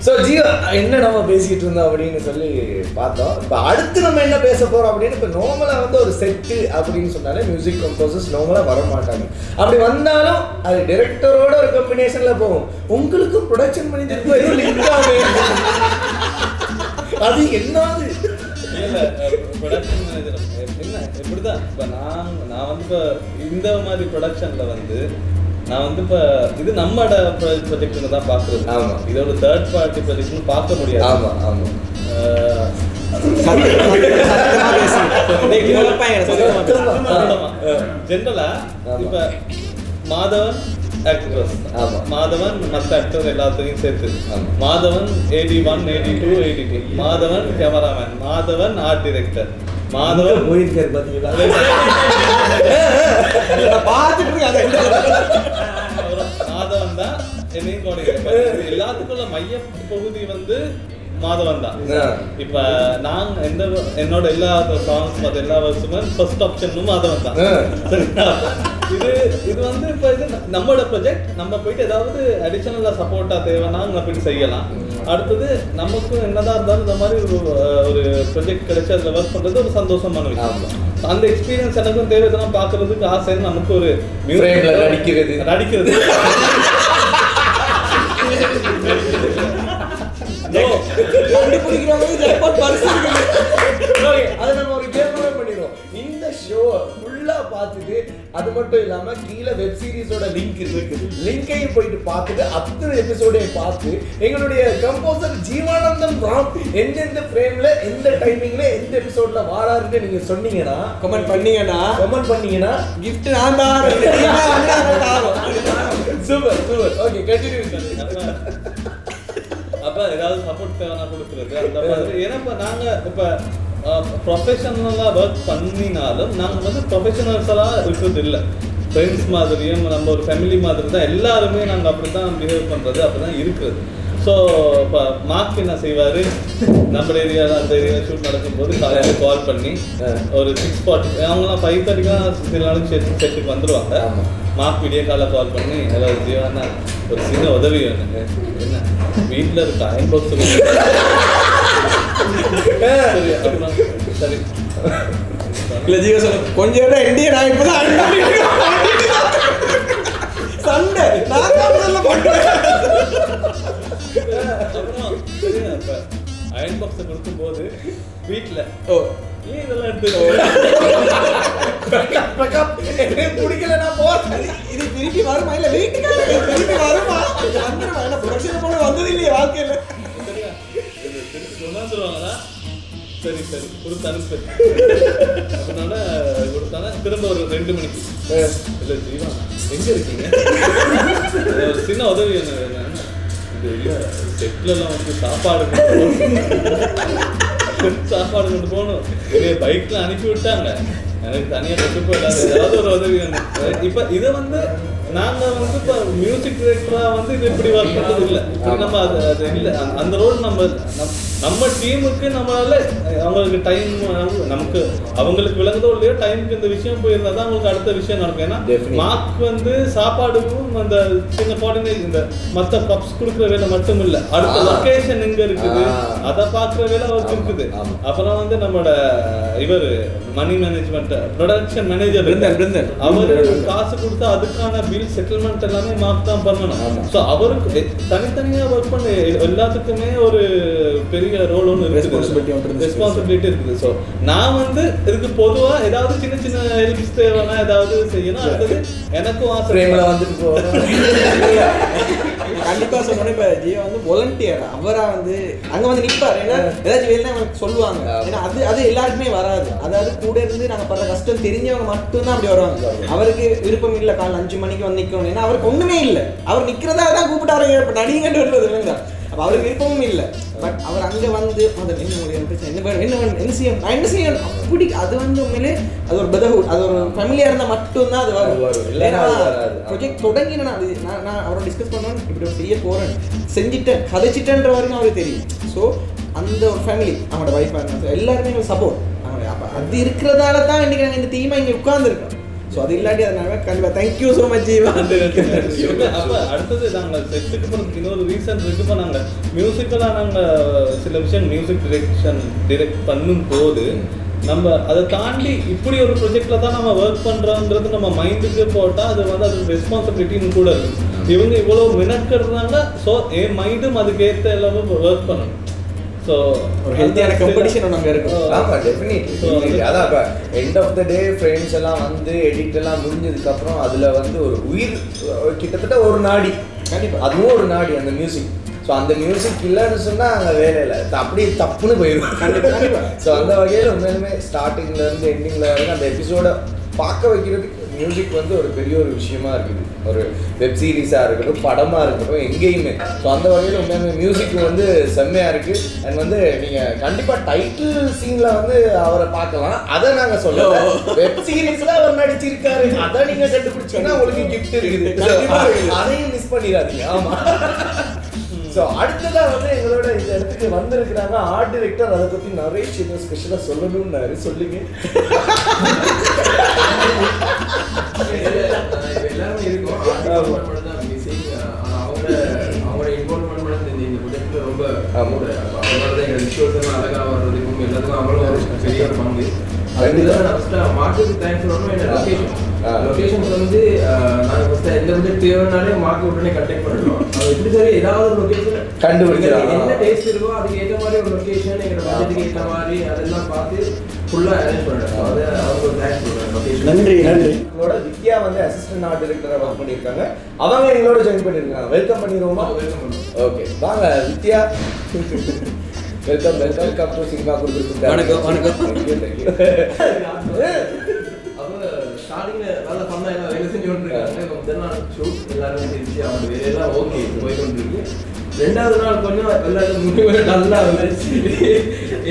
ஸோ ஜீவா என்ன நம்ம பேசிக்கிட்டு இருந்தோம் அப்படின்னு சொல்லி பார்த்தோம். இப்போ அடுத்து நம்ம என்ன பேச போகிறோம் அப்படின்னு, இப்போ நார்மலாக வந்து ஒரு செட்டு அப்படின்னு சொன்னாலே மியூசிக் கம்போசர்ஸ் நார்மலாக வர மாட்டாங்க. அப்படி வந்தாலும் அது டைரக்டரோட ஒரு காம்பினேஷனில் போகும். உங்களுக்கு ப்ரொடக்ஷன் பண்ணி அது என்னது இல்லை ப்ரொடக்ஷன் மேனேஜர் என்ன இப்படி தான். இப்போ நான் வந்து இப்போ இந்த மாதிரி ப்ரொடக்ஷனில் வந்து நான் வந்து இப்போ இது நம்மளோட ப்ரொஜெக்ட்னு தான் பார்க்குறது. ஆமாம், இதோட தேர்ட் பார்ட்டி ப்ரொஜெக்ட்னு பார்க்க முடியாது. ஆமாம் ஆமாம், ஜென்ரலா இப்ப மாதவன் ஆக்டர்ஸ், மாதவன் மற்ற ஆக்டர் எல்லாத்தையும் சேர்த்து, Madhavan AD1 AD2 AD3, Madhavan cameraman, Madhavan art director, Madhavan போயிருக்காரு பாத்தீங்களா, மாதவன் தான் என்னையும் கோடிங்க. எல்லாத்துக்குள்ள மைய பகுதி வந்து மாதவன் தான். இப்ப நான் என்னோட எல்லா சாங்ஸ் மற்ற எல்லா வருஷமும் ஃபர்ஸ்ட் ஆப்ஷனும் மாதவன் தான். இது வந்து இப்போ இது நம்மளோட ப்ராஜெக்ட், நம்ம போயிட்டு ஏதாவது அடிஷனலாக சப்போர்ட்டாக தேவைன்னா நம்ம போயிட்டு செய்யலாம். அடுத்தது நமக்கும் என்னதான் இருந்தாலும் இந்த மாதிரி ஒரு ப்ராஜெக்ட் கிடைச்சி அதில் ஒர்க் பண்ணுறது ஒரு சந்தோஷமான விஷயம். அந்த எக்ஸ்பீரியன்ஸ் எனக்கும் தேவை, இதெல்லாம் பார்க்கறதுக்கு ஆசை. நமக்கு ஒரு நடிக்கிறது அதை நம்ம ஒரு கேம் பண்ணிடுவோம். இந்த ஷோ ஃபுல்லா பார்த்துட்டு அது மட்டும் இல்லாம கீழே வெப் சீரிஸோட லிங்க் இருக்கு, லிங்கையும் போயிட்டு பார்த்துட்டு அத்தனை எபிசோடையும் பார்த்து எங்களுடைய கம்போசர் ஜீவானந்தம் ராம் எந்தெந்த ஃப்ரேம்ல எந்த டைமிங்ல எந்த எபிசோட்ல வாராருன்னு நீங்க சொன்னீங்கன்னா கமெண்ட் பண்ணீங்கன்னா gift நான் தான். Super super. Okay continue. அப்ப ஏதாவது சப்போர்ட் தேவைன்னா கொடுக்குறது அந்த மாதிரி. ஏன்னா இப்போ நாங்கள் இப்போ ப்ரொஃபஷனலாக ஒர்க் பண்ணினாலும் நாங்கள் வந்து ப்ரொஃபஷனல்ஸெல்லாம் இருக்கிறது இல்லை. ஃப்ரெண்ட்ஸ் மாதிரியும் நம்ம ஒரு ஃபேமிலி மாதிரி தான் எல்லாருமே நாங்கள் அப்படி தான் பிஹேவ் பண்ணுறது, அப்படி தான் இருக்குது. ஸோ இப்போ மார்க் என்ன செய்வார், நம்ம ஏரியாவில் அந்த ஏரியா ஷூட் நடக்கும்போது காலையில் கால் பண்ணி ஒரு 6:40 அவங்களாம் 5:30 சில நாளுக்கு செட்டுக்கு வந்துடுவாங்க. மார்க் வீடியோ காலில் கால் பண்ணி ஏதாவது ஜீவானா ஒரு சின்ன உதவி வேணுங்க, என்ன வீட்டில் இருக்க அயன் பாக்ஸ் சரி அப்புறம் சரி இல்லை ஜீவ சொல்ல கொஞ்சம் இடம் எண்டிய நான் இப்போதான் சண்டை நான் பண்ணுவேன். அப்புறம் இப்போ அயன் பாக்ஸை கொடுக்கும்போது வீட்டில் ஏன் இதெல்லாம் எடுத்து பிடிக்கல நான் போறேன், இது திருப்பி வருமா இல்லை வீட்டுக்கு திருப்பி வருமா வந்துடுமா? ஏன்னா ப்ரொடக்ஷன் போன வந்தது இல்லையே வாழ்க்கையில். சரியா திருப்பி சொன்னாந்துருவாங்களா? சரி சரி கொடுத்து அனுப்பு. அதனால கொடுத்தானா திரும்ப ஒரு 2 மணிக்கு இல்லை ஜீவா எங்கே இருக்கீங்க, ஒரு சின்ன உதவி என்ன இது இல்லை செட்லலாம் வந்து சாப்பாடு கொண்டு போகணும், பைக்கில் அனுப்பி விட்டாங்க, எனக்கு தனியாக கொண்டு போயிடாது, ஏதாவது ஒரு உதவி வேணும். இப்போ இதை வந்து நாங்கள் வந்து இப்போ மியூசிக் டைரக்டராக வந்து இது இப்படி ஒர்க் பண்ணுறது இல்லை. நம்ம அது இல்லை அந்த ரோல் நம்ம டீமுக்கு நம்மளால அவங்களுக்கு டைம் நமக்கு அவங்களுக்கு விளங்குதோ இல்லையோ டைமுக்கு இந்த விஷயம் போயிருந்தா தான் அவங்களுக்கு அடுத்த விஷயம் நடக்கும். ஏன்னா மார்க் வந்து சாப்பாடுக்கும் அந்த சின்ன கோஆர்டினேட் இந்த மற்ற பப்ஸ் கொடுக்குற வேலை மட்டும் இல்லை, அடுத்த லொக்கேஷன் எங்கே இருக்குது அதை பார்க்குற வேலை அவருக்கு இருக்குது. அப்புறம் வந்து நம்மளோட இவர் மணி மேனேஜ்மெண்ட் ப்ரொடக்ஷன் மேனேஜர் அவர் காசு கொடுத்தா அதுக்கான பில் செட்டில்மெண்ட் எல்லாமே மார்க் தான் பண்ணணும். ஸோ அவருக்கு தனித்தனியாக ஒர்க் பண்ண எல்லாத்துக்குமே ஒரு பெரிய ரோல் ஒன்று ரெஸ்பான்சிபிலிட்டி இருக்குது. ஸோ நான் வந்து இதுக்கு பொதுவாக ஏதாவது சின்ன சின்ன ஹெல்ப்ஸ் தேவைன்னா ஏதாவது செய்யணும். அடுத்தது எனக்கும் ஆசை வந்துட்டு போகணும். கண்டிப்பாக சொல்லணும். இப்போ ஜீவா வந்து வாலண்டியர், அவராக வந்து அங்கே வந்து நிற்பார். ஏன்னா ஏதாச்சும் வேலைனா அவங்களுக்கு சொல்லுவாங்க. ஏன்னா அது எல்லாருக்குமே வராது. அதாவது கூட இருந்து நாங்கள் படுற கஷ்டம் தெரிஞ்சவங்க மட்டும்தான் அப்படி வருவாங்க. அவருக்கு விருப்பம் இல்லை காலைல 5 மணிக்கு வந்து நிற்கணும். ஏன்னா அவருக்கு ஒன்றுமே இல்லை, அவர் நிற்கிறதா தான் கூப்பிட்டாரு. இப்போ நடிகண்டு வருவது இல்லைங்க, அப்போ அவருக்கு விருப்பமும் இல்லை. பட் அவர் அங்கே வந்து முதல்ல என்ன முடியும் பிரச்சனை என்ன செய்யணும் அப்படி அது வந்து உண்மையிலே அது ஒரு பிரதர்ஹுட், அது ஒரு ஃபேமிலியாக இருந்தால் மட்டும்தான் அது வரும். ப்ரொஜெக்ட் தொடங்கினா அது நான் அவரை டிஸ்கஸ் பண்ணுவேன், இப்படி ஒரு செய்ய போகிறேன் செஞ்சுட்டேன் கதைச்சிட்டேன்ற வரைக்கும் அவருக்கு தெரியும். ஸோ அந்த ஒரு ஃபேமிலி அவனோட வைஃபாக இருந்தாங்க எல்லாருமே எங்களுக்கு சப்போர்ட். அப்போ அது இருக்கிறதால தான் இன்றைக்கி நாங்கள் இந்த டீமாக இங்கே உட்காந்துருக்கோம். ஸோ அது இல்லாட்டி அதனால கண்டிப்பாக தேங்க்யூ ஸோ மச் ஜீவா. அப்போ அடுத்தது நாங்கள் செட்டுக்கு போகிறதுக்கு இன்னொரு ரீசன் இருக்கு. இப்போ நாங்கள் மியூசிக்கலாக நாங்கள் சில விஷயம் மியூசிக் டிரெக்ட் பண்ணும் போது நம்ம அதை தாண்டி இப்படி ஒரு ப்ரொஜெக்டில் தான் நம்ம ஒர்க் பண்ணுறோன்றது நம்ம மைண்டுக்கு போட்டால் அது வந்து அது ரெஸ்பான்சிபிலிட்டின்னு கூட இருக்குது. இவங்க இவ்வளோ மினக்கிறாங்க, ஸோ என் மைண்டும் அதுக்கேற்ற அளவு ஒர்க் பண்ணணும். ஸோ ஒரு ஹெல்த்தியான காம்படிஷன் ஒன்று இருக்கும். ஆமாம் டெஃபினெட்லி. அதான் இப்போ end of the day friends எல்லாம் வந்து எடிட் எல்லாம் முடிஞ்சதுக்கப்புறம் அதில் வந்து ஒரு உயிர் கிட்டத்தட்ட ஒரு நாடி, கண்டிப்பாக அதுவும் ஒரு நாடி அந்த மியூசிக். ஸோ அந்த மியூசிக் இல்லைன்னு சொன்னால் அங்கே வேலை இல்லை, அப்படியே தப்புன்னு போயிடும். ஸோ அந்த வகையில் உண்மையிலுமே ஸ்டார்டிங்லேருந்து எண்டிங்கில் வரைக்கும் அந்த எபிசோடை பார்க்க வைக்கிறதுக்கு மியூசிக் வந்து ஒரு பெரிய ஒரு விஷயமா இருக்குது. ஒரு வெப் சீரிஸாக இருக்கட்டும், படமாக இருக்கட்டும், எங்கேயுமே. ஸோ அந்த வகையில் உண்மையுமே மியூசிக் வந்து செம்மையாக இருக்குது. அண்ட் வந்து நீங்கள் கண்டிப்பாக டைட்டில் சீனில் வந்து அவரை பார்க்கலாம், அதை நாங்கள் சொல்லலாம். வெப் சீரிஸில் அவர் நடிச்சிருக்காரு, அதை நீங்கள் கண்டுபிடிச்சீங்கன்னா உங்களுக்கு கிஃப்ட் இருக்குது, அதையும் மிஸ் பண்ணிடாதீங்க. ஆமாம். ஸோ அடுத்ததாக வந்து எங்களோட இந்த இடத்துக்கு வந்திருக்கிறாங்க ஆர்ட் டைரக்டர். அதை பற்றி நிறைய விஷயம் ஸ்பெஷலாக சொல்லணும்னாரு, சொல்லுங்க. எல்லாருமே இருக்கும் அவங்களோட இன்வால்வ்மெண்ட் இந்த ப்ரொஜெக்ட்ல ரொம்ப அவங்களோட எங்கள் விஷயம் அழகாக வர்றதுக்கும் எல்லாத்துக்கும் அவங்களும் ஒரு பெரிய ஒரு பங்கு. அதுதான் நான் ஃபஸ்ட்டு மார்க்கெட்டுக்கு தேங்க்ஸ் சொல்லணும். என்ன லொக்கேஷன்ஸ் வந்து நாங்கள் ஃபஸ்ட்டு எந்த ப்ரொஜெக்ட் தேவைனாலே மார்க்கெட் உடனே கண்டெக்ட் பண்ணுறோம். அது எப்படி சரி ஏதாவது ஒரு லொக்கேஷன் கண்டுபிடிச்சா என்ன டேஸ்ட் இருக்கோ அதுக்கு ஏற்ற மாதிரி ஒரு லொக்கேஷன் எங்களோட பட்ஜெட்டுக்கு ஏற்ற மாதிரி அதெல்லாம் பார்த்து ஃபுல்லா அரேஞ்ச் பண்ணிட்டாங்க. அது அவங்க தேங்க்ஸ் சொல்றேன். நன்றி நன்றி. உங்களோட வித்யா வந்து அசிஸ்டன்ட் ஆர்ட் டைரக்டரா ஒர்க் பண்ணிருக்காங்க. அவங்க எங்களோட ஜாயின் பண்ணிருக்காங்க. வெல்கம் பண்ணிடுவோமா? வெல்கம் பண்ணுவோம். ஓகே வாங்க வித்யா. வெல்கம் டு சினிமா குடுக்குறது. வணக்கம் வணக்கம். தேங்க்யூ. அவங்க ஸ்டார்டிங்ல நல்ல ஃபன்னா எல்லாம் வேலை செஞ்சு கொண்டிருக்காங்க. முதல் நாள் ஷூட் எல்லாரும் தெரிஞ்சு அவங்க வேலையெல்லாம் ஓகே போய் கொண்டிருக்கு. ரெண்டாவது நாள் கொஞ்சம் எல்லாரும் முன்னே நல்லா வந்துச்சு.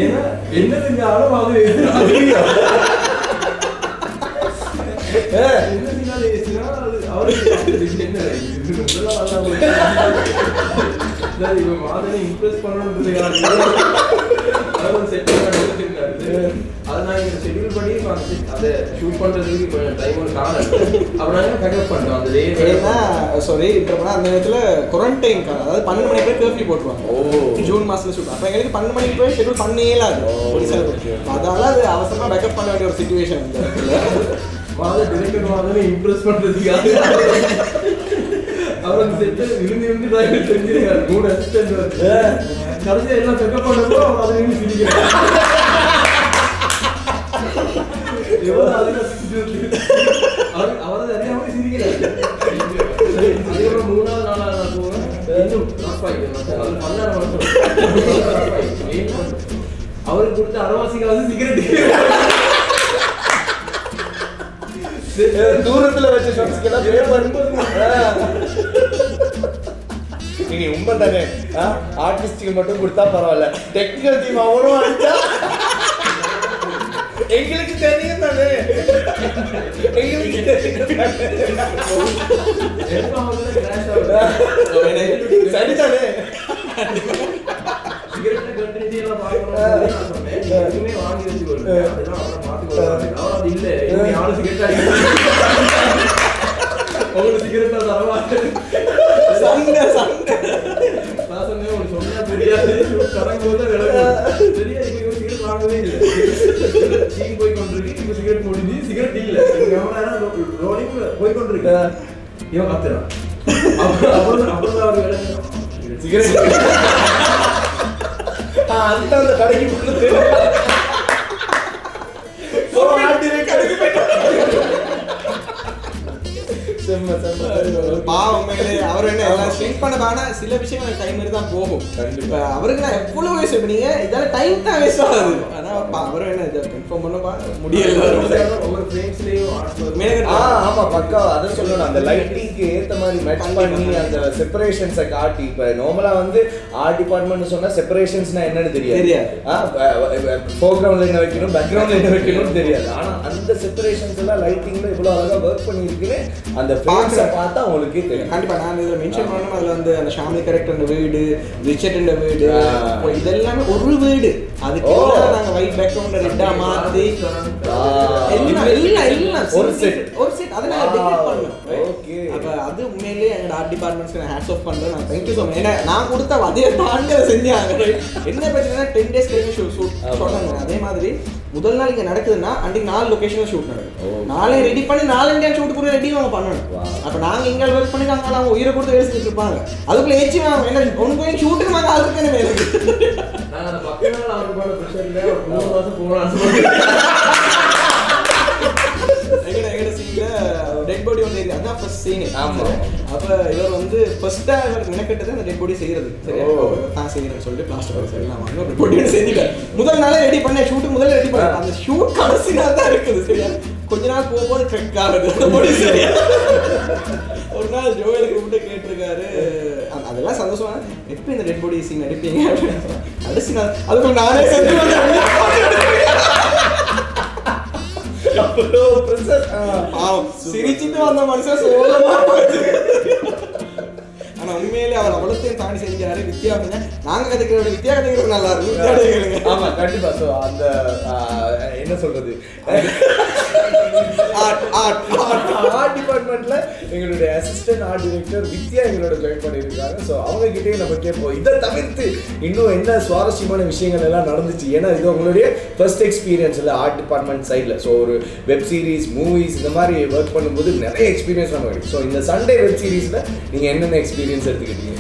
ஏன்னா என்ன செஞ்சாலும் அது என்ன செஞ்சாலும் அவருக்கு என்ன மாதனை இம்ப்ரெஸ் பண்ணணுன்றதுக்காக செட் அதை நான் எங்கள் ஷெட்யூல் பண்ணி அதை ஷூட் பண்ணுறதுக்கு கொஞ்சம் டைம் ஒன்று காணும். அப்படின்னா பேக்கப் பண்ணிட்டோம் அந்த டே. ஏன்னா சாரி இப்போனா அந்த நேரத்தில் குவாரண்டைன் அதாவது 12 மணிக்கு போய் கர்ஃபியூ போட்டுருவாங்க. ஜூன் மாதத்தில் ஷூட். அப்போ எங்களுக்கு 12 மணிக்கு போய் ஷெட்யூல் பண்ணியலாது. அதனால அது அவசரமாக பேக்கப் பண்ண வேண்டிய ஒரு சிச்சுவேஷன் இந்த இடத்துல. டிரெக்டர் மாதிரி இம்ப்ரெஸ் பண்ணுறதுக்காக அவர் அந்த செட்டு விரும்பி டிரைவர் செஞ்சிருக்காரு. 3 அசிஸ்டன்ட் வந்து கடைசியாக எல்லாம் பேக்கப் பண்ணப்போ அவர் அதை நின்று சிரிக்கிறார். எவ்வளோ அதிகம் அவரது அறியாமல் சிரிக்கிறார். அதுக்கப்புறம் 3வது 4வது நாள் போவேன். இன்னும் அவருக்கு கொடுத்த அரவாசிக்காவது சிகரெட் தூரத்துல வச்ச ஷாட்ஸ்க்கெல்லாம் பே பண்ணும்போது நீ உண்மை தானே ஆர்டிஸ்டுக்கு மட்டும் கொடுத்தா பரவாயில்ல. டெக்னிக்கல் டீம் அவனும் அடிச்சா எங்களுக்கு தெரியும் தானே. எங்களுக்கு சரி தானே. சிகரெட் கண்டினியூ எல்லாம் பார்க்கணும் சொன்னேன். எதுவுமே வாங்கி வச்சுக்கொள்ளுங்க. அதெல்லாம் அவரை மாற்றிக்கொள்ளாங்க. அவர் அது இல்லை யாரும் சிகரெட் உங்களுக்கு சிகரெட் தரவாங்க. சண்டை சண்டை நான் சொன்னேன் உங்களுக்கு சொன்னா தெரியாது. கடங்கும்போது தெரியாது. இப்போ சிகரெட் வாங்கவே இல்லை. சீன் போய் கொண்டிருக்கு. இப்போ சிகரெட் முடிஞ்சு சிகரெட் இல்லை. ரோலிங் போய் கொண்டிருக்கு. இவன் கத்துறான். அப்புறம் அவர் வேலை சிகரெட் அந்த கடைக்கு பாவம் அவர் என்ன எல்லாம் ஸ்ட்ரிங்க் பண்ண வேணா சில விஷயங்கள் கை மாதிரி தான் போகும். இப்போ அவருக்கு நான் எவ்வளோ வயசு இப்போ நீங்கள் இதால் டைம் தான் வேஸ்ட் ஆகுது. ஆனால் அவரும் என்ன இதை கன்ஃபார்ம் பண்ண முடியல. ஒவ்வொரு ஃப்ரேம்ஸ்லேயும் ஆமாம் பக்கா அதை சொல்லணும். அந்த லைட்டிங்க்கு ஏற்ற மாதிரி மேட்ச் பண்ணி அந்த செப்பரேஷன்ஸை காட்டி. இப்போ நார்மலாக வந்து ஆர்ட் டிபார்ட்மெண்ட் சொன்னால் செப்பரேஷன்ஸ்னா என்னன்னு தெரியாது. ஃபோர்கிரவுண்டில் என்ன வைக்கணும் பேக்ரவுண்டில் என்ன வைக்கணும்னு தெரியாது. ஆனால் அந்த செப்பரேஷன்ஸ் எல்லாம் லைட்டிங்கில் இவ்வளோ அழகாக ஒர்க் பண்ணியிருக்குன்னு அந்த ஃப்ரேம்ஸை பார்த்தா அவங்களுக்கே தெரியும். கண்டிப்பாக நான் இதில் மென்ஷன் பண்ணணும். அதில் வந்து அந்த ஷாமி கரெக்டர் வீடு ரிச்சர்ட் வீடு இதெல்லாமே ஒரு வீடு. அதுக்கு நாங்கள் ஒயிட் பேக்ரவுண்ட் ரெட்டாக மாற்றி எல்லாம் ஒரு செட் அதை நாங்கள் டெக்கரேட் பண்ணோம். ஓகே அப்போ அது உண்மையிலேயே எங்களோட ஆர்ட் டிபார்ட்மெண்ட்ஸ்க்கு நான் ஹேட்ஸ் ஆஃப் பண்ணுறேன். நான் தேங்க்யூ ஸோ மச். ஏன்னா நான் கொடுத்த அதே தாண்டி அதை செஞ்சாங்க. என்ன பிரச்சனைனா 10 days கழிச்சு ஷூட் சொன்னாங்க. அதே மாதிரி முதல் நாள் இங்கே நடக்குதுன்னா அன்றைக்கி 4 லொக்கேஷனில் ஷூட் நடக்கும். நாளே ரெடி பண்ணி 4 இந்தியா ஷூட் கூட ரெடி அவங்க பண்ணணும். அப்போ நாங்கள் இங்கே ஒர்க் பண்ணி நாங்கள் அவங்க உயிரை கொடுத்து வேலை செஞ்சுட்டு இருப்பாங்க. அதுக்குள்ளே ஏச்சி என்ன ஒன்று போய் ஷூட்டுக்கு நாங்கள் ஆள் இருக்கேன்னு வேலைக்கு நாங்கள் அந்த 10 நாள் அவருக்கான ப்ரெஷரில் ஒரு 3 மாதம் போகலாம். எங்கட சீனில் டெட் பாடி ஒன்று ஏறி அதான் ஃபர்ஸ்ட் சீனு. ஆமாம் அப்போ இவர் வந்து ஃபர்ஸ்ட்டாக இவர் மெனக்கெட்டது அந்த டெட் பாடி செய்கிறது. சரி நான் செய்கிறேன்னு சொல்லிட்டு பிளாஸ்டர் எல்லாம் வாங்க ஒரு பாடி ஒன்று செஞ்சுட்டேன். முதல் நாளே ரெடி பண்ணேன். ஷூட்டு முதல்ல ரெடி பண்ணேன். அந்த ஷூட் கடைசி நாள் தான் இருக்குது. சரியா கொஞ்ச நாள் போகும்போது ட்ரெக் ஆகுது அந்த பாடி. சரியா ஒரு நாள் ஜோயலுக்கு கூப்பிட்டு கேட்டிருக்காரு. அதெல்லாம் சந்தோஷமா எப்போ இந்த டெட் பாடி சீன் நடிப்பீங்க அப்படின்னு. கடைசி நாள் அதுக்குள்ள நானே செஞ்சு சிரிச்சுட்டு வந்த மனுஷன் சோழமா. ஆனா உண்மையிலே அவர் அவ்வளோத்தையும் தாண்டி செஞ்சாரு. வித்யா நாங்க கதைக்கிறோட வித்யா கதைக்கிறது நல்லா இருக்கும். ஆமா கண்டிப்பா. ஸோ அந்த என்ன சொல்றது ஆர்ட் டிபார்ட்மெண்ட்ல எங்களுடைய அசிஸ்டன்ட் ஆர்ட் டைரக்டர் வித்யா எங்களோட ஜாயின் பண்ணியிருக்காங்க. ஸோ அவங்க கிட்டே நம்ம கேட்போம் இதை தவிர்த்து இன்னும் என்ன சுவாரஸ்யமான விஷயங்கள் எல்லாம் நடந்துச்சு. ஏன்னா இது உங்களுடைய ஃபர்ஸ்ட் எக்ஸ்பீரியன்ஸ் இல்லை ஆர்ட் டிபார்ட்மெண்ட் சைடில். ஸோ ஒரு வெப் சீரிஸ் மூவிஸ் இந்த மாதிரி ஒர்க் பண்ணும்போது நிறைய எக்ஸ்பீரியன்ஸ் நம்ம கிடைக்கும். ஸோ இந்த சண்டே வெப் சீரிஸில் நீங்கள் என்னென்ன எக்ஸ்பீரியன்ஸ் எடுத்துக்கிட்டீங்க?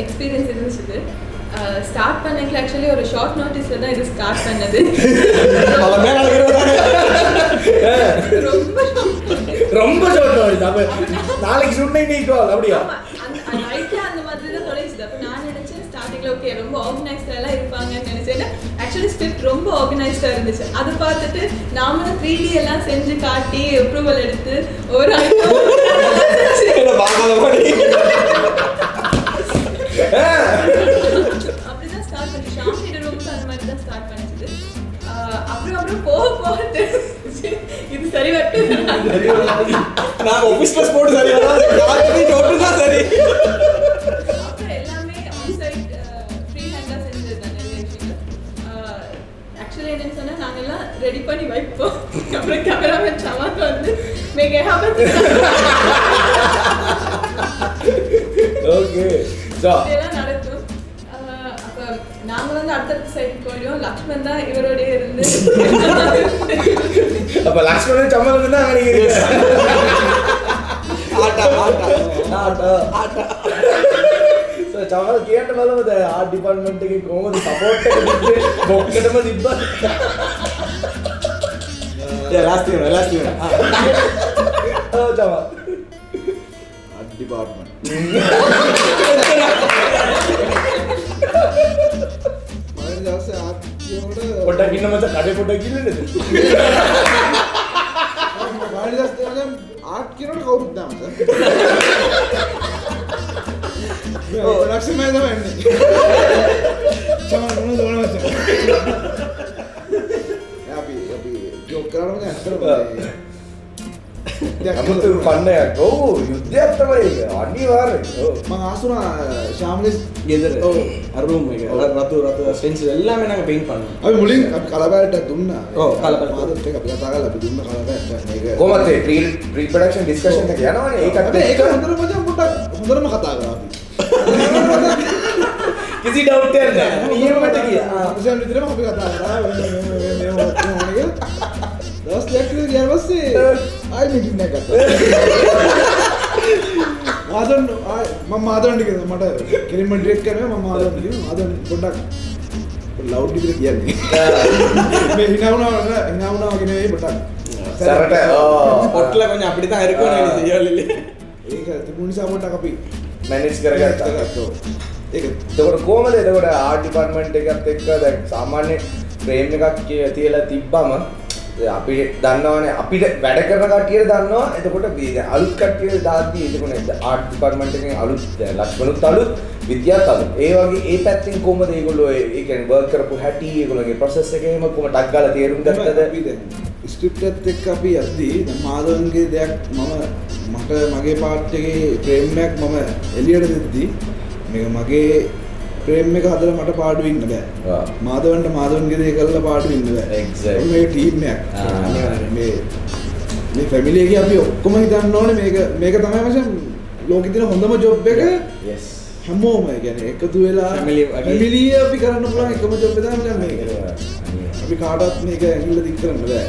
எக்ஸ்பீரியன்ஸ் இருந்துச்சு. ஸ்டார்ட் பண்ணதுக்கு ஆக்சுவலி ஒரு ஷார்ட் நோட்டீஸ்ல தான் இது ஸ்டார்ட் பண்ணது. ரொம்ப ஷார்ட் நோட்டீஸ். அப்ப நாளைக்கு ஷூட் நீக்கோ அப்படியே அந்த நைட்ல அந்த மாதிரி தான் தொலைச்சுது. அப்ப நான் நினைச்சேன் ஸ்டார்டிங்ல ஓகே ரொம்ப ஆர்கனைஸ்டா எல்லாம் இருப்பாங்கன்னு நினைச்சேன். ஆக்சுவலி ஸ்கிரிப்ட் ரொம்ப ஆர்கனைஸ்டா இருந்துச்சு. அதை பார்த்துட்டு நாமளும் 3D எல்லாம் செஞ்சு காட்டி அப்ரூவல் எடுத்து ஒரு அப்படிதான் ஸ்டார்ட் பண்ணி ஷாமியோட ரூம்ஸ் அந்த மாதிரி தான் ஸ்டார்ட் பண்ணிச்சு. அப்புறம் போக இது சரி வட்டு நான் ஆபீஸ்ல போட்டு சரி வராது காலேஜ் டோட்டு தான் சரி. அப்புறம் எல்லாமே ஆன் சைட் ஃப்ரீ ஹேண்டா செஞ்சது தான் நிறைய விஷயங்கள். ஆக்சுவலி என்னன்னு சொன்னா நாங்க எல்லாம் ரெடி பண்ணி வைப்போம். அப்புறம் கேமராமேன் சமான் வந்து மேக் ஹேப்பன். ஓகே சோ இதெல்லாம் நடக்கும். அப்ப நாங்க வந்து அடுத்த சைடு போயிடும். லக்ஷ்மன் தான் இவரோட இருந்து அப்ப லக்ஷ்மணன் சம்மந்தம் தான் நீங்க ஆட்டா ஆட்டா ஆட்டா ஆட்டா. சோ சமல் கேட்ட மாதிரி ஆர்ட் டிபார்ட்மெண்ட்டுக்கு கோமதி சப்போர்ட் பண்ணிட்டு பொக்கடම තිබ්බා. லாஸ்ட் இயர் ஓ சமல் ආර්ට් ඩිපාර්ට්මන්ට් මම දවසේ ආර්ට් කියනකොට පොඩ්ඩක් ඉන්න මචං කඩේ පොඩ්ඩක් ඉල්ලන්නද? කාලිදාස් දෙවියන් ආර්ට් කියනකොට කවුරුත් නැහැ මචං. ඔව් ලක්ෂ්මන් තමයි එන්නේ. සමහර මොනවද ඕන මචං. අපි ජෝක් කරනවා මචං අතරම. අමුතු කන්නයක්. ඔව් යුද්ධයක් තමයි ඒක. අනිවාර්යෙන්. ඔව් මම ආසුනා ශාම්ලිස් ගෙදර අර රූම් එක රතු ස්ටෙන්සිල් எல்லாமே நாங்க பெயிண்ட் பண்ணோம். අපි මුලින් අපි කලබලට දුන්නා. ඔව් කලබල මාදත් එක අපි කතා කරලා අපි දුන්න කලබලට මේක කොහමද ප්‍රී ප්‍රොඩක්ෂන් ඩිස්කෂන් එක යනවනේ ඒකත් ඒක හොඳටම මචං පොඩ්ඩක් හොඳටම කතා කරා අපි. කිසි ඩවුට් එකක් නැහැ. ඊයමට ගියා. අපසන් විතරම අපි කතා කරා මේ ඕනේ කියලා. දවස් දෙකක් විතර ගියා පස්සේ ආයි මීටින් එකක් ගත්තා. මාදන් මම මාදන්ට කිව්වා මට කෙලින්ම ඩිරෙක්ට් කරනවා මම මාදන්ට කිව්වා මාදන් පොඩ්ඩක් ලවුඩ් විතර කියන්නේ. මේ හිනාවුනා වගේ නෙවෙයි පොඩ්ඩක් සරට ස්පොට්ல கொஞ்சம் அப்படி தான் இருக்கும் நீ செய்யல. ඒක තිබුණ නිසා පොඩ්ඩක් අපි මැනේජ් කරගත්තා. ඒක එතකොට කොහමද එතකොට ආර්ට් ඩිපාර්ට්මන්ට් එකත් එක්ක දැන් සාමාන්‍ය ෆ්‍රේම් එකක් තියලා තිබ්බම අපි දන්නවනේ අපිට වැඩ කරන කට්ටියට දන්නවා. එතකොට අලුත් කට්ටියට දාද්දි එතකොට ආර්ට් ඩිපාර්ට්මන්ට් එකෙන් අලුත් ලක්ෂ්මනුත් අලුත් විද්‍යාත් අලුත්. ඒ වගේ ඒ පැත්තෙන් කොහමද ඒගොල්ලෝ ඒ කියන්නේ වර්ක් කරපු හැටි ඒගොල්ලෝගේ ප්‍රොසෙස් එක එහෙම කොහොම ටක් ගාලා තේරුම් ගත්තද? අපි දැන් ස්ක්‍රිප්ට් එකත් එක්ක අපි යද්දී දැන් මාදවන්ගේ දෙයක් මට මගේ පාර්ට් එකේ ෆ්‍රේම් එකක් මම එළියට දෙද්දී මේක මගේ ෆ්‍රේම් එක හදලා මට පාඩු වෙන්න බෑ. මාදවන්ට මාදවන්ගේ දේ කරලා පාඩු වෙන්න බෑ. එක්සැක්ට්. මේ ටීම් එකක්. මේ ෆැමිලි එකේ අපි ඔක්කොම හිතන්න ඕනේ මේක තමයි මචං ලෝකෙ දින හොඳම ජොබ් එක. yes. හැමෝම කියන්නේ එකතු වෙලා ෆැමිලි අපි කරන්න පුළුවන් එකම ජොබ් එක තමයි මචං මේක. අපි කාටවත් මේක ඇඟිල්ල දික් කරන්න බෑ.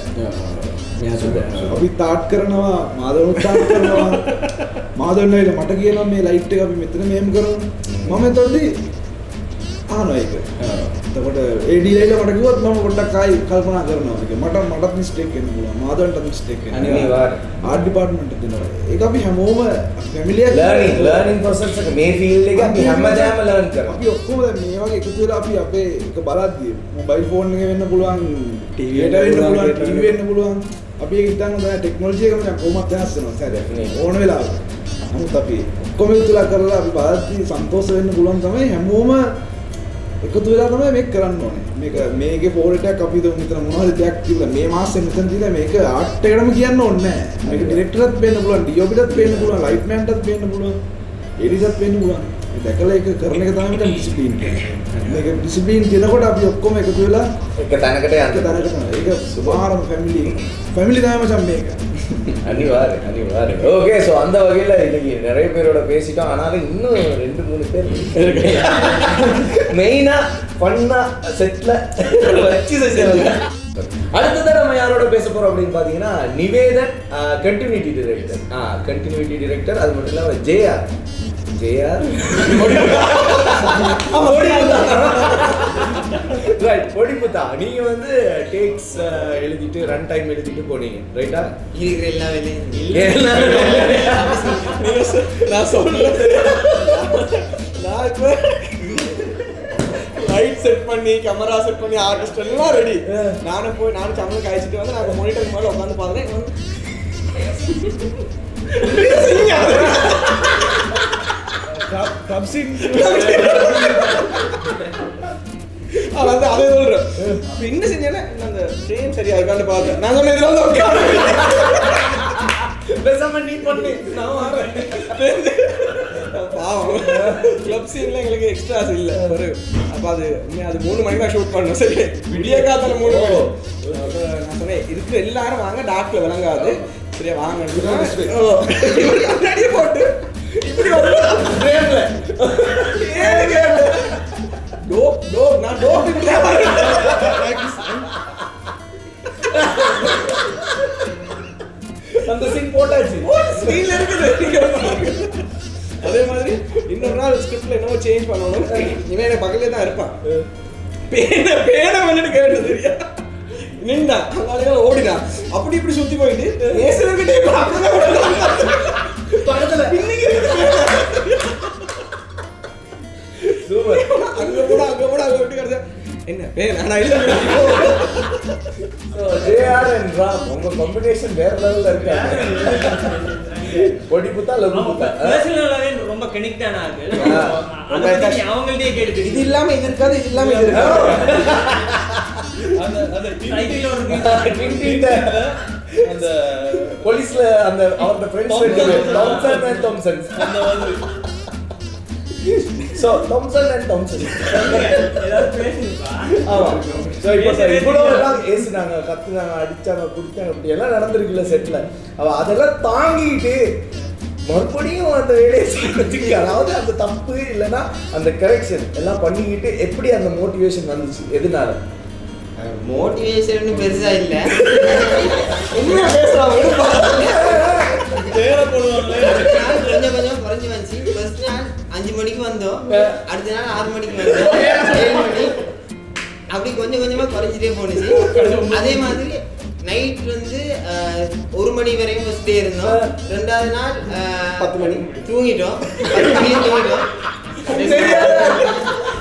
අපි තාට් කරනවා මාදවනුත් තාට් කරනවා. මාදවන්න වෙලා මට කියනවා මේ ලයිට් එක අපි මෙතන මෙහෙම කරමු. මම එතනදී ආනෝ ඒක. එතකොට ඒ ඩීලයිලා මට කිව්වොත් මම පොඩ්ඩක් ආයි කල්පනා කරනවා. ඒක මටත් මිස්ටේක් වෙන්න පුළුවන්. මාදවන්ටත් මිස්ටේක් වෙන්න. අනිවාර්යයෙන්. ආර්ට් ඩිපාර්ට්මන්ට් එක දෙනවා. ඒක අපි හැමෝම ෆැමිලි එක ලර්නින් ප්‍රොසෙස් එක මේ ෆීල්ඩ් එක අපි හැමදාම ලර්න් කරනවා. අපි ඔක්කොම දැන් මේ වගේ එකතු වෙලා අපි අපේ එක බලද්දී මොබයිල් ෆෝන් එක වෙන්න පුළුවන්, ටීවී එක වෙන්න පුළුවන්, ටීවී වෙන්න පුළුවන්. අපි ඒක හිතන්න දැන් ටෙක්නොලොජි එක මචං කොහොමද වෙනස් වෙනවා සර්. ඕන වෙලාවක. නමුත් අපි ඔක්කොම ඉතුලා කරලා අපි බලද්දී සන්තෝෂ වෙන්න පුළුවන් තමයි හැමෝම එකතු වෙලා තමයි මේක කරන්න ඕනේ. මේකේ ෆෝල්ට් එකක් අපි හිතමු මෙතන මොනවද දෙයක් තිබුණා මේ මාසෙ මෙතන තියලා මේක ආර්ට් එකටම කියන්න ඕනේ නැහැ. මේක ඩිරෙක්ටර්ටත් පේන්න පුළුවන්, ඩිఓපිටත් පේන්න පුළුවන්, ලයිට් මෑන්ටත් පේන්න පුළුවන්, එඩිටත් පේන්න පුළුවන්. මේ දැකලා ඒක කරන එක තමයි මචං ඩිසිප්ලින් කියන්නේ. මේක ඩිසිප්ලින් කියනකොට අපි ඔක්කොම එකතු වෙලා එක තැනකට යන්න. ඒක සුභාරම ෆැමිලි තමයි மச்சான் මේක. அனிவார்யம் ஓகே ஸோ அந்த வகையில் இன்னைக்கு நிறைய பேரோட பேசிட்டோம். ஆனாலும் இன்னும் 2-3 பேர் மெயினாக ஃபன்னாக செட்டில் வச்சு செஞ்சாங்க. அடுத்ததான் நம்ம யாரோட பேச போகிறோம் அப்படின்னு பார்த்தீங்கன்னா நிவேதன் கண்டினியூட்டி டிரெக்டர். அது மட்டும் இல்லாமல் ஜேஆர் ரைட். பொடிமுத்தா, நீங்க வந்து டேக்ஸ் எழுதிட்டு ரன் டைம் எழுதிட்டு போனீங்க ரைட்டா? இருக்கிற எல்லா வேலையும் நான் சொல்றேன். நான் இப்போ லைட் செட் பண்ணி கேமரா செட் பண்ணி ஆர்டிஸ்ட் எல்லாம் ரெடி. நானும் சம்பளம் காய்ச்சிட்டு வந்து நான் மானிட்டர் மேலே உட்காந்து பார்த்தேன். அதே சொல்றேன். என்ன செஞ்சேன்னா அந்த ஃப்ரேம் சரியா இருக்கான்னு பார்த்தேன். நான் சொன்ன இதெல்லாம் பேசாம நீ பண்ணு, நான் வரேன். பாவம் கிளப் சீன்ல எங்களுக்கு எக்ஸ்ட்ராஸ் இல்ல ஒரு. அப்ப அது 3 மணிக்கு தான் ஷூட் பண்ணோம். சரி, விடிய காத்தால 3 மணி. நான் சொன்னேன் இருக்கிற எல்லாரும் வாங்க, டாக்டர் விளங்காது, சரியா வாங்க. கண்ணாடியே போட்டு இப்படி ஃப்ரேம்ல நான் அந்த சீன் போட்டாச்சு, ஸ்கிரீன்ல இருக்குது. அதே மாதிரி இன்னொரு நாள் ஸ்கிரிப்ட்ல என்னவோ சேஞ்ச் பண்ணணும். இவன் எனக்கு பக்கத்துல தான் இருப்பான். பேனை வந்துட்டு கேட்டு தெரியா நின்றா அங்கே ஓடினான். அப்படி இப்படி சுத்தி போயிட்டு பேசுறதுக்கிட்டே பக்கத்துல சூப்பர். அங்க போட அங்க விட்டு கிடைச்சா என்ன பேனா இல்ல. ஜேஆர் அண்ட் ராம் உங்க காம்பினேஷன் வேற லெவல்ல இருக்கு. பொடிமுத்தா லகுமுத்தா பர்சனலாவே ரொம்ப கனெக்ட் ஆன ஆளு. அவங்கள்ட்டே கேட்டு இது இல்லாம இது இருக்காது, இது இல்லாம இது இருக்காது. அந்த சைக்கிள்ல ஒரு அந்த போலீஸ்ல அந்த அவரோட ஃப்ரெண்ட்ஸ் தாம்சன் அந்த மாதிரி சோ தாம்சன் ஏதாவது பேசுங்கப்பா. ஆமா. சோ இப்போ சார் இவ்வளவுலாம் ஏசினாங்க, கத்துனாங்க, அடிச்சாங்க, குடிச்சாங்க, அப்படி எல்லாம் நடந்துருக்குல்ல செட்ல. அவ அதெல்லாம் தாங்கிட்டு மறுபடியும் அந்த வேலையை செய்யறதுக்கு, அதாவது அந்த தப்பு இல்லைன்னா அந்த கரெக்ஷன் எல்லாம் பண்ணிக்கிட்டு எப்படி அந்த மோட்டிவேஷன் வந்துச்சு? எதுனால? மோட்டிவேஷன் பெருசா இல்ல. என்ன பேசுறாங்க கொஞ்சம் கொஞ்சம் குறைஞ்சு வந்துச்சு. ஃபர்ஸ்ட் நாள் 5 மணிக்கு வந்தோம், அடுத்த நாள் 6 மணிக்கு வந்தோம், 7 மணி, அப்படி கொஞ்சம் கொஞ்சமா குறைஞ்சிட்டே போனுச்சு. அதே மாதிரி நைட் வந்து 1 மணி வரையும் ஃபர்ஸ்ட் டே இருந்தோம். 2வது நாள் 10 மணி தூங்கிட்டோம். 10 மணிக்கு தூங்கிட்டோம்.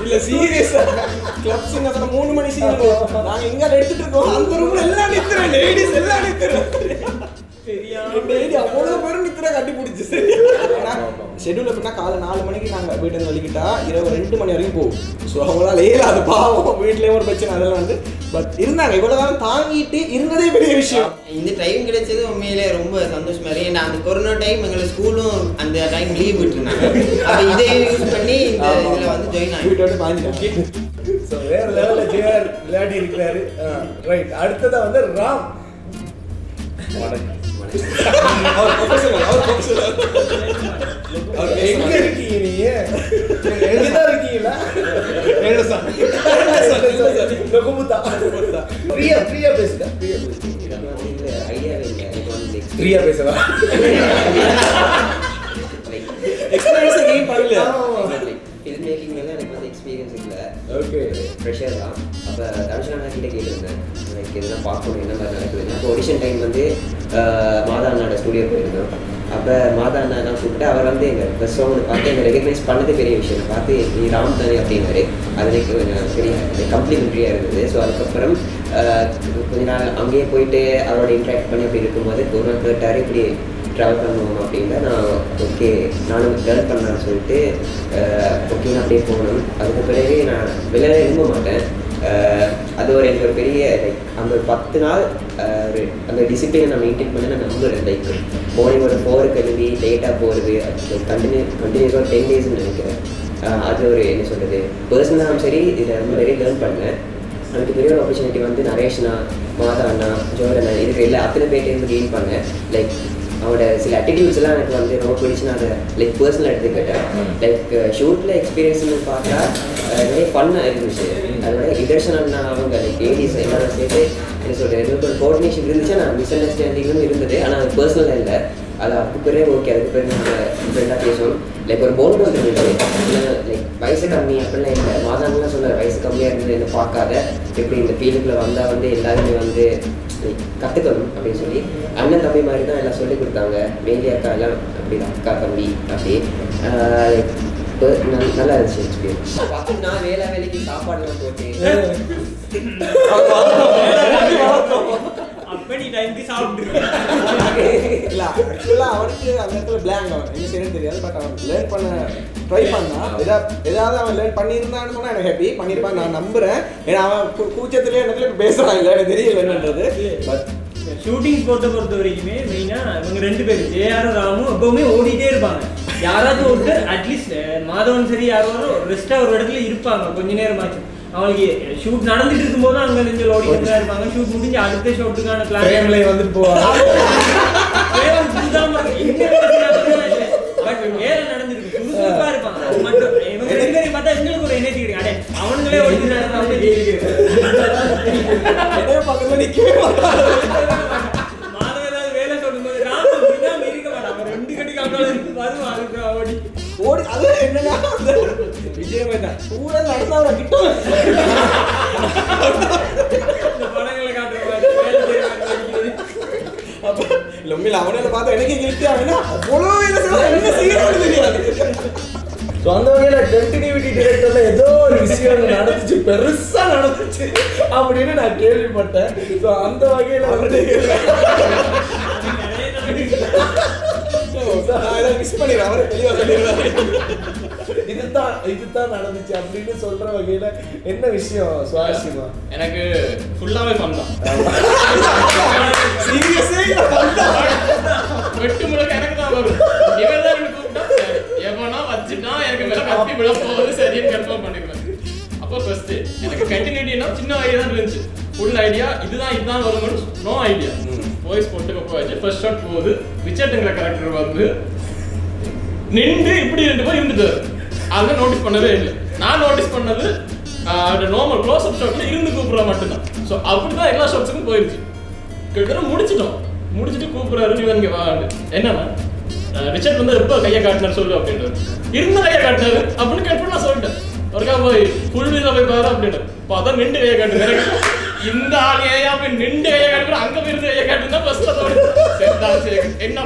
இல்ல சீரியஸா கிளப் சீன் அப்புறம் 3 மணி சீன் நாங்க எங்க எடுத்துட்டு இருக்கோம். அந்த ரூம்ல எல்லாம் நிக்குறோம், லேடிஸ் எல்லாம் நிக்குறோம். டெய்லி அவ்வளோ பேரும் நிற்கிறா கட்டி பிடிச்சி. சரி, ஷெட்யூல் எப்படின்னா காலை 4 மணிக்கு நாங்கள் வீட்டில் வலிக்கிட்டா இரவு 2 மணி வரைக்கும் போகும். ஸோ அவங்களால அது பாவம், வீட்லேயும் ஒரு பிரச்சனை அதெல்லாம் வந்து. பட் இருந்தாங்க, இவ்வளோ காலம் தாங்கிட்டு இருந்ததே பெரிய விஷயம். இந்த டைம் கிடைச்சது உண்மையிலே ரொம்ப சந்தோஷமா இருக்கு. ஏன்னா அந்த கொரோனா டைம் எங்களை ஸ்கூலும் அந்த டைம் லீவ் விட்டுருந்தாங்க. அப்போ இதை யூஸ் பண்ணி இந்த இதில் வந்து ஜாயின் ஆகி வீட்டை விட்டு பாஞ்சிட்டாங்க. ஸோ வேற லெவலில் ஜேஆர் விளையாடி இருக்கிறாரு. ரைட், அடுத்ததான் வந்து ராம். வணக்கம். எங்க இருக்கீங்க நீங்க? எங்கதான் இருக்கீங்களா? பிரியா பேசுங்க. பிரியா பேசவா? எக்ஸ்பீரியன்ஸ் கெயின் பண்ணல. ஃபில்ம் மேக்கிங் மேலே எனக்கு வந்து எக்ஸ்பீரியன்ஸ் இல்லை. ஓகே, ஃப்ரெஷர் தான். அப்போ தனுஷனா கிட்ட கேட்டிருந்தேன், எனக்கு எதுனா பார்க்கணும் என்ன மாதிரி நடக்குதுன்னா. அப்போ ஆடிஷன் டைம் வந்து மாதா அண்ணாவோட ஸ்டூடியோ போயிருந்தோம். அப்போ மாதா அண்ணா தான் கூப்பிட்டு அவர் வந்து எங்கள் ஃபர்ஸ்ட் சாங் பார்த்து எங்கள் ரெகக்னைஸ் பண்ணது பெரிய விஷயம். பார்த்து நீ ராம் தானே அப்படின்னாரு. அது எனக்கு கொஞ்சம் பெரிய கம்ப்ளிமெண்ட்ரியாக இருந்தது. ஸோ அதுக்கப்புறம் கொஞ்ச நாள் அங்கேயே போயிட்டு அவரோட இன்ட்ராக்ட் பண்ணி அப்படி இருக்கும்போது ஒரு நாள் கேட்டார், இப்படி ட்ராவல் பண்ணுவோம் அப்படின்னா நான் ஓகே நானும் லேர்ன் பண்ணலான்னு சொல்லிட்டு ஓகேன்னு அப்படியே போகணும். அதுக்கு பிறகு நான் வெளியே விரும்ப மாட்டேன். அது ஒரு எனக்கு ஒரு பெரிய லைக் அந்த 10 நாள் ஒரு அந்த டிசிப்ளினை நான் மெயின்டைன் பண்ண நான் நம்புகிறேன். லைக் மார்னிங் ஒரு 4 கிளம்பி லேட்டாக போகிறது, அது கண்டினியூஸாக 10 டேஸ்ன்னு நினைக்கிறேன். அது ஒரு என்ன சொல்கிறது பர்சனலாகவும் சரி இதில் ரொம்ப நிறைய லேர்ன் பண்ணேன். அதுக்கு பெரிய ஒரு ஆப்பர்ச்சுனிட்டி வந்து நரேஷ்னா, மாதா அண்ணா, ஜோரண்ணா இதுக்கு எல்லா அத்தனை பேர்ட்டேருந்து கெயின் பண்ணேன். லைக் அவனோட சில ஆட்டிடியூட்ஸ் எல்லாம் எனக்கு வந்து ரொம்ப பிடிச்சி நான் அதை லைக் பர்சனலாக எடுத்துக்கிட்டேன். லைக் ஷூட்டில் எக்ஸ்பீரியன்ஸ்னு பார்த்தா நிறைய ஃபன்னாக இருந்துச்சு. அதோட இதர்ஷன் அண்ணா அவங்க லைக் ஏடிஸ் எல்லாரும் சேர்த்து என்ன சொல்கிறது ஒரு கோஆர்டினேஷன் இருந்துச்சு. ஆனால் மிஸ் அண்டர்ஸ்டாண்டிங்கும் இருந்தது. ஆனால் அது பர்சனலாக இல்லை. அது அதுக்கு பிறகு ஓகே, அதுக்கு பிறகு நம்ம டிஃப்ரெண்டாக பேசணும். லைக் ஒரு போல்டு வந்துருக்கு, லைக் வயசு கம்மி அப்படிலாம் இல்லை. மாதாங்கலாம் சொல்ல வயசு கம்மியாக இருந்து என்ன பார்க்காத, எப்படி இந்த ஃபீல்டுக்குள்ளே வந்தால் வந்து எல்லாருமே வந்து கற்றுக்கணும் அப்படின்னு சொல்லி அண்ணன் தம்பி மாதிரி தான் எல்லாம் சொல்லி கொடுத்தாங்க. மெயின்லி அக்கா எல்லாம் அப்படி அக்கா தம்பி அப்படி லைக் நல்லா இருந்துச்சு எக்ஸ்பீரியன்ஸ். அப்போ நான் வேலைக்கு சாப்பாடுலாம் போட்டேன். இல்லை ஆக்சுவலாக அவனுக்கு அந்த இடத்துல பிளாங்க், அவன் என்ன செய்யணும்னு தெரியாது. பட் அவன் லேர்ன் பண்ண ட்ரை பண்ணான். ஏதாவது அவன் லேர்ன் பண்ணியிருந்தான்னு சொன்னால் எனக்கு ஹாப்பி பண்ணியிருப்பான் நான் நம்புகிறேன். ஏன்னா அவன் கூச்சத்துலேயே இடத்துல இப்போ பேசுகிறான், இல்லை எனக்கு தெரியல என்னன்றது. பட் ஷூட்டிங் பொறுத்த வரைக்குமே மெயினாக இவங்க 2 பேர் ஜேஆரும் ராமும் எப்பவுமே ஓடிட்டே இருப்பாங்க. யாராச்சும் ஒருத்தர் அட்லீஸ்ட் மாதவன் சரி யாரும் ரெஸ்ட்டாக ஒரு இடத்துல இருப்பாங்க கொஞ்ச நேரம் ஆச்சு. அவங்களுக்கு ஷூட் நடந்துட்டு இருக்கும்போது அங்கே நெஞ்சல் ஓடிட்டு தான் இருப்பாங்க. ஷூட் முடிஞ்சு அடுத்த ஷூட்டுக்கான பிளான் வந்துட்டு போவாங்க. பட் வேலை நடந்துருக்கு சுறுசுறுப்பா இருப்பாங்க. மட்டும் இவங்க 2 பேரையும் பார்த்தா எங்களுக்கு ஒரு எனர்ஜி கிடையாது. அவனுங்களே ஓடிட்டு பக்கத்தில் நிற்கவே மாட்டாங்க. மாதவ ஏதாவது வேலை சொல்லும்போது ராம இருக்க மாட்டாங்க. 2 கட்டி காக்கால வருவாங்க ஓடி ஓடி. அது என்னன்னா விஜய் தான் கூட நடந்தவரை கிட்ட இந்த படங்களை காட்டுற மாதிரி வேலை செய்யற மாதிரி. அப்போ லொம்மியில் அவனை பார்த்தா எனக்கே கிழித்து அவனா அவ்வளோ என்ன செய்யணும்னு தெரியாது. ஸோ அந்த வகையில் கண்டினியூட்டி டிரெக்டர்ல ஏதோ ஒரு விஷயம் நடந்துச்சு, பெருசா நடந்துச்சு அப்படின்னு நான் கேள்விப்பட்டேன். ஸோ அந்த வகையில் வந்து மிஸ் பண்ணிடுறேன், அவரை தெளிவாக சொல்லிடுறாரு. இதுதான் நடந்துச்சு அப்படின்னு சொல்ற வகையில என்ன விஷயம் சுவாரஸ்யமா? எனக்கு ஃபுல்லாவே பண்ணலாம். சீரியஸே வெட்டு முழுக்க எனக்கு தான் வரும். இவன் தான் எனக்கு கூப்பிட்டா எவனா வச்சுட்டா எனக்கு மேல கப்பி விழ போகுது சரின்னு கன்ஃபார்ம் பண்ணிடுவேன். அப்போ ஃபர்ஸ்ட் எனக்கு கண்டினியூட்டினா சின்ன ஐடியா தான் இருந்துச்சு. ஃபுல் ஐடியா இதுதான் வரும்னு நோ ஐடியா. வாய்ஸ் போட்டு போயாச்சு. ஃபர்ஸ்ட் ஷாட் போகுது. ரிச்சர்ட்ங்கிற கேரக்டர் வந்து நின்று இப்படி 2 பேர் இருந்துட்டாரு. அதை நோட்டீஸ் பண்ணவே இல்லை. நான் நோட்டீஸ் பண்ணது நார்மல் க்ளோஸ் அப் ஷாட்ல இருந்து கூப்பிடுறா மட்டும்தான். ஸோ அப்படிதான் எல்லா ஷாட்ஸுக்கும் போயிருச்சு. கிட்டத்தட்ட முடிச்சுட்டு கூப்பிடுறாரு, நீ இங்கே வா. என்னன்னா ரிச்சர்ட் வந்து எப்போ கையை காட்டினார் சொல்லு அப்படின்றாரு. இருந்த கையை காட்டினாரு அப்படின்னு கேட்டு நான் சொல்லிட்டேன். ஒருக்கா போய் ஃபுல் வீதியில் போய் பாரு அப்படின்னு பார்த்தா 2 கையை காட்டுறாரு. இந்த ஆள் ஏயா போய் 2 கையை காட்டுறோம், அங்கே போய் 2 கையை காட்டுனா ஃபர்ஸ்ட் அதோட என்ன